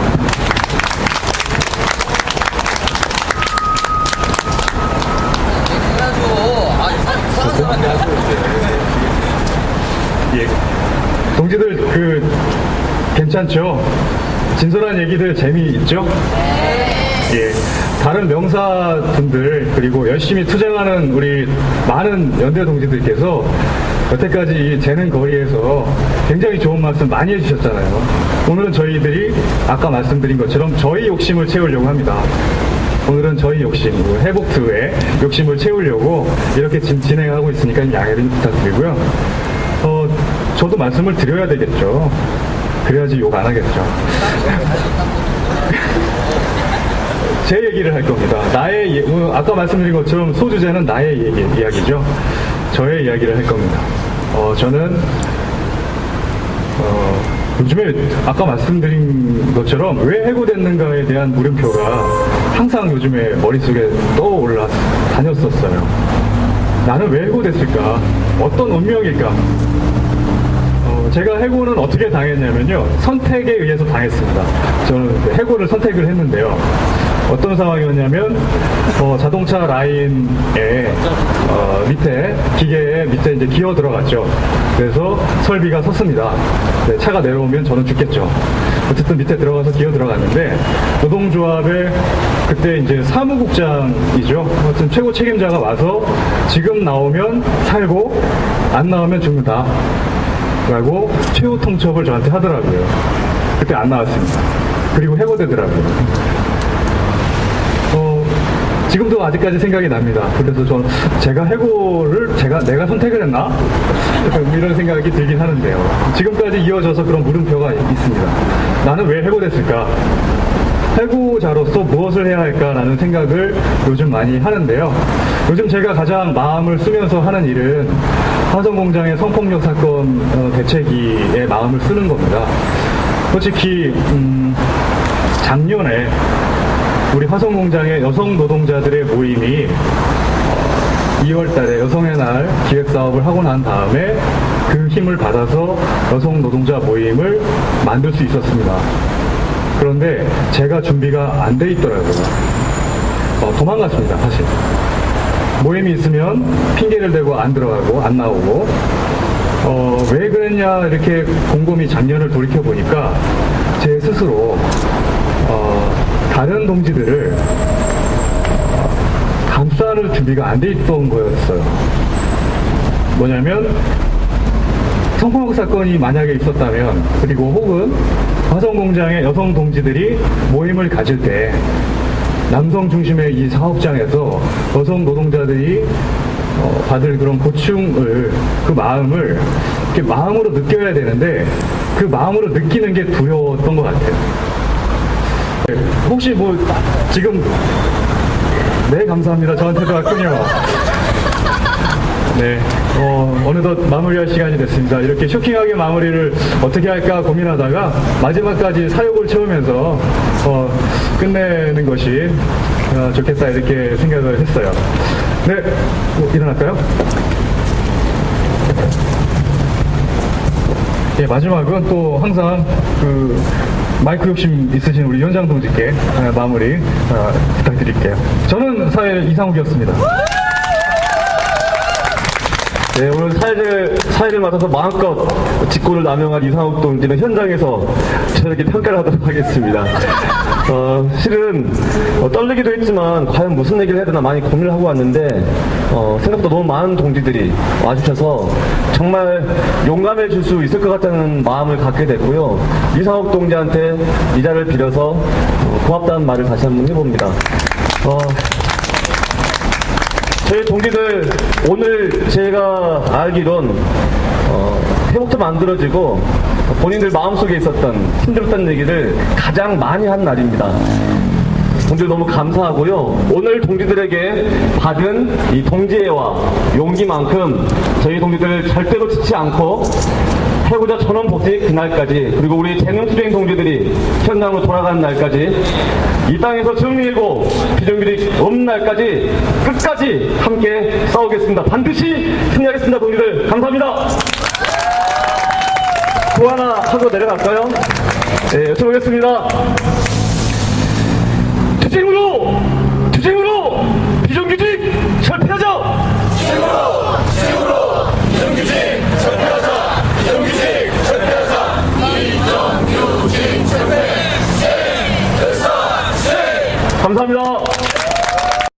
예. 동지들 괜찮죠? 진솔한 얘기들 재미있죠? 예. 다른 명사분들 그리고 열심히 투쟁하는 우리 많은 연대 동지들께서 여태까지 이 재능 거리에서 굉장히 좋은 말씀 많이 해주셨잖아요. 오늘은 저희들이 아까 말씀드린 것처럼 저희 욕심을 채우려고 합니다. 오늘은 저희 욕심, 회복투의 욕심을 채우려고 이렇게 지금 진행하고 있으니까 양해를 부탁드리고요. 저도 말씀을 드려야 되겠죠. 그래야지 욕 안 하겠죠. 제 얘기를 할 겁니다. 아까 말씀드린 것처럼 소주제는 나의 이야기죠. 저의 이야기를 할 겁니다. 저는 요즘에 아까 말씀드린 것처럼 왜 해고됐는가에 대한 물음표가 항상 요즘에 머릿속에 떠올라 다녔었어요. 나는 왜 해고됐을까? 어떤 운명일까? 제가 해고는 어떻게 당했냐면요. 선택에 의해서 당했습니다. 저는 해고를 선택을 했는데요. 어떤 상황이었냐면 자동차 라인에 밑에 기계에 밑에 이제 기어 들어갔죠. 그래서 설비가 섰습니다. 네, 차가 내려오면 저는 죽겠죠. 어쨌든 밑에 들어가서 기어 들어갔는데 노동조합의 그때 이제 사무국장이죠. 하여튼 최고 책임자가 와서 지금 나오면 살고 안 나오면 죽는다. 라고 최후 통첩을 저한테 하더라고요. 그때 안 나왔습니다. 그리고 해고되더라고요. 지금도 아직까지 생각이 납니다. 그래서 제가 해고를 내가 선택을 했나? 이런 생각이 들긴 하는데요. 지금까지 이어져서 그런 물음표가 있습니다. 나는 왜 해고됐을까? 해고자로서 무엇을 해야 할까라는 생각을 요즘 많이 하는데요. 요즘 제가 가장 마음을 쓰면서 하는 일은 화성공장의 성폭력 사건 대책위에 마음을 쓰는 겁니다. 솔직히 작년에 우리 화성공장의 여성 노동자들의 모임이 2월 달에 여성의 날 기획사업을 하고 난 다음에 그 힘을 받아서 여성 노동자 모임을 만들 수 있었습니다. 그런데 제가 준비가 안 돼 있더라고요. 도망갔습니다, 사실. 모임이 있으면 핑계를 대고 안 들어가고 안 나오고 왜 그랬냐 이렇게 곰곰이 작년을 돌이켜보니까 제 스스로 다른 동지들을 감싸는 준비가 안 돼 있던 거였어요. 뭐냐면 성폭력 사건이 만약에 있었다면, 그리고 혹은 화성공장의 여성 동지들이 모임을 가질 때 남성 중심의 이 사업장에서 여성 노동자들이 받을 그런 고충을, 그 마음을 이렇게 마음으로 느껴야 되는데 그 마음으로 느끼는 게 두려웠던 것 같아요. 혹시 지금 네, 감사합니다. 저한테도 왔군요. 네, 어느덧 마무리할 시간이 됐습니다. 이렇게 쇼킹하게 마무리를 어떻게 할까 고민하다가 마지막까지 사욕을 채우면서 끝내는 것이 좋겠다 이렇게 생각을 했어요. 네, 일어날까요? 예, 마지막은 또 항상 마이크 욕심 있으신 우리 위원장 동지께 마무리 부탁드릴게요. 저는 사회 이상욱이었습니다. 네, 오늘 사회를 맡아서 마음껏 직권을 남용한 이상욱 동지는 현장에서 저에게 평가를 하도록 하겠습니다. 실은 떨리기도 했지만 과연 무슨 얘기를 해야 되나 많이 고민을 하고 왔는데 생각보다 너무 많은 동지들이 와주셔서 정말 용감해 줄 수 있을 것 같다는 마음을 갖게 됐고요. 이상욱 동지한테 이 자리를 빌어서 고맙다는 말을 다시 한번 해봅니다. 저희 동지들 오늘 제가 알기론 회복도 만들어지고 본인들 마음속에 있었던 힘들었던 얘기를 가장 많이 한 날입니다. 동지들 너무 감사하고요. 오늘 동지들에게 받은 이 동지애와 용기만큼 저희 동지들 절대로 지치 않고 해고자 전원 복직 그날까지, 그리고 우리 재능투쟁 동지들이 현장으로 돌아가는 날까지, 이 땅에서 정의이고 비정규직 없는 날까지 끝까지 함께 싸우겠습니다. 반드시 승리하겠습니다. 동지들 감사합니다. 또 하나 하고 내려갈까요? 네, 여쭤보겠습니다. 투쟁으로 비정규직 철폐하자. 투쟁으로 비정규직 철폐하자. 비정규직 철폐하자. 비정규직 철폐. 감사합니다.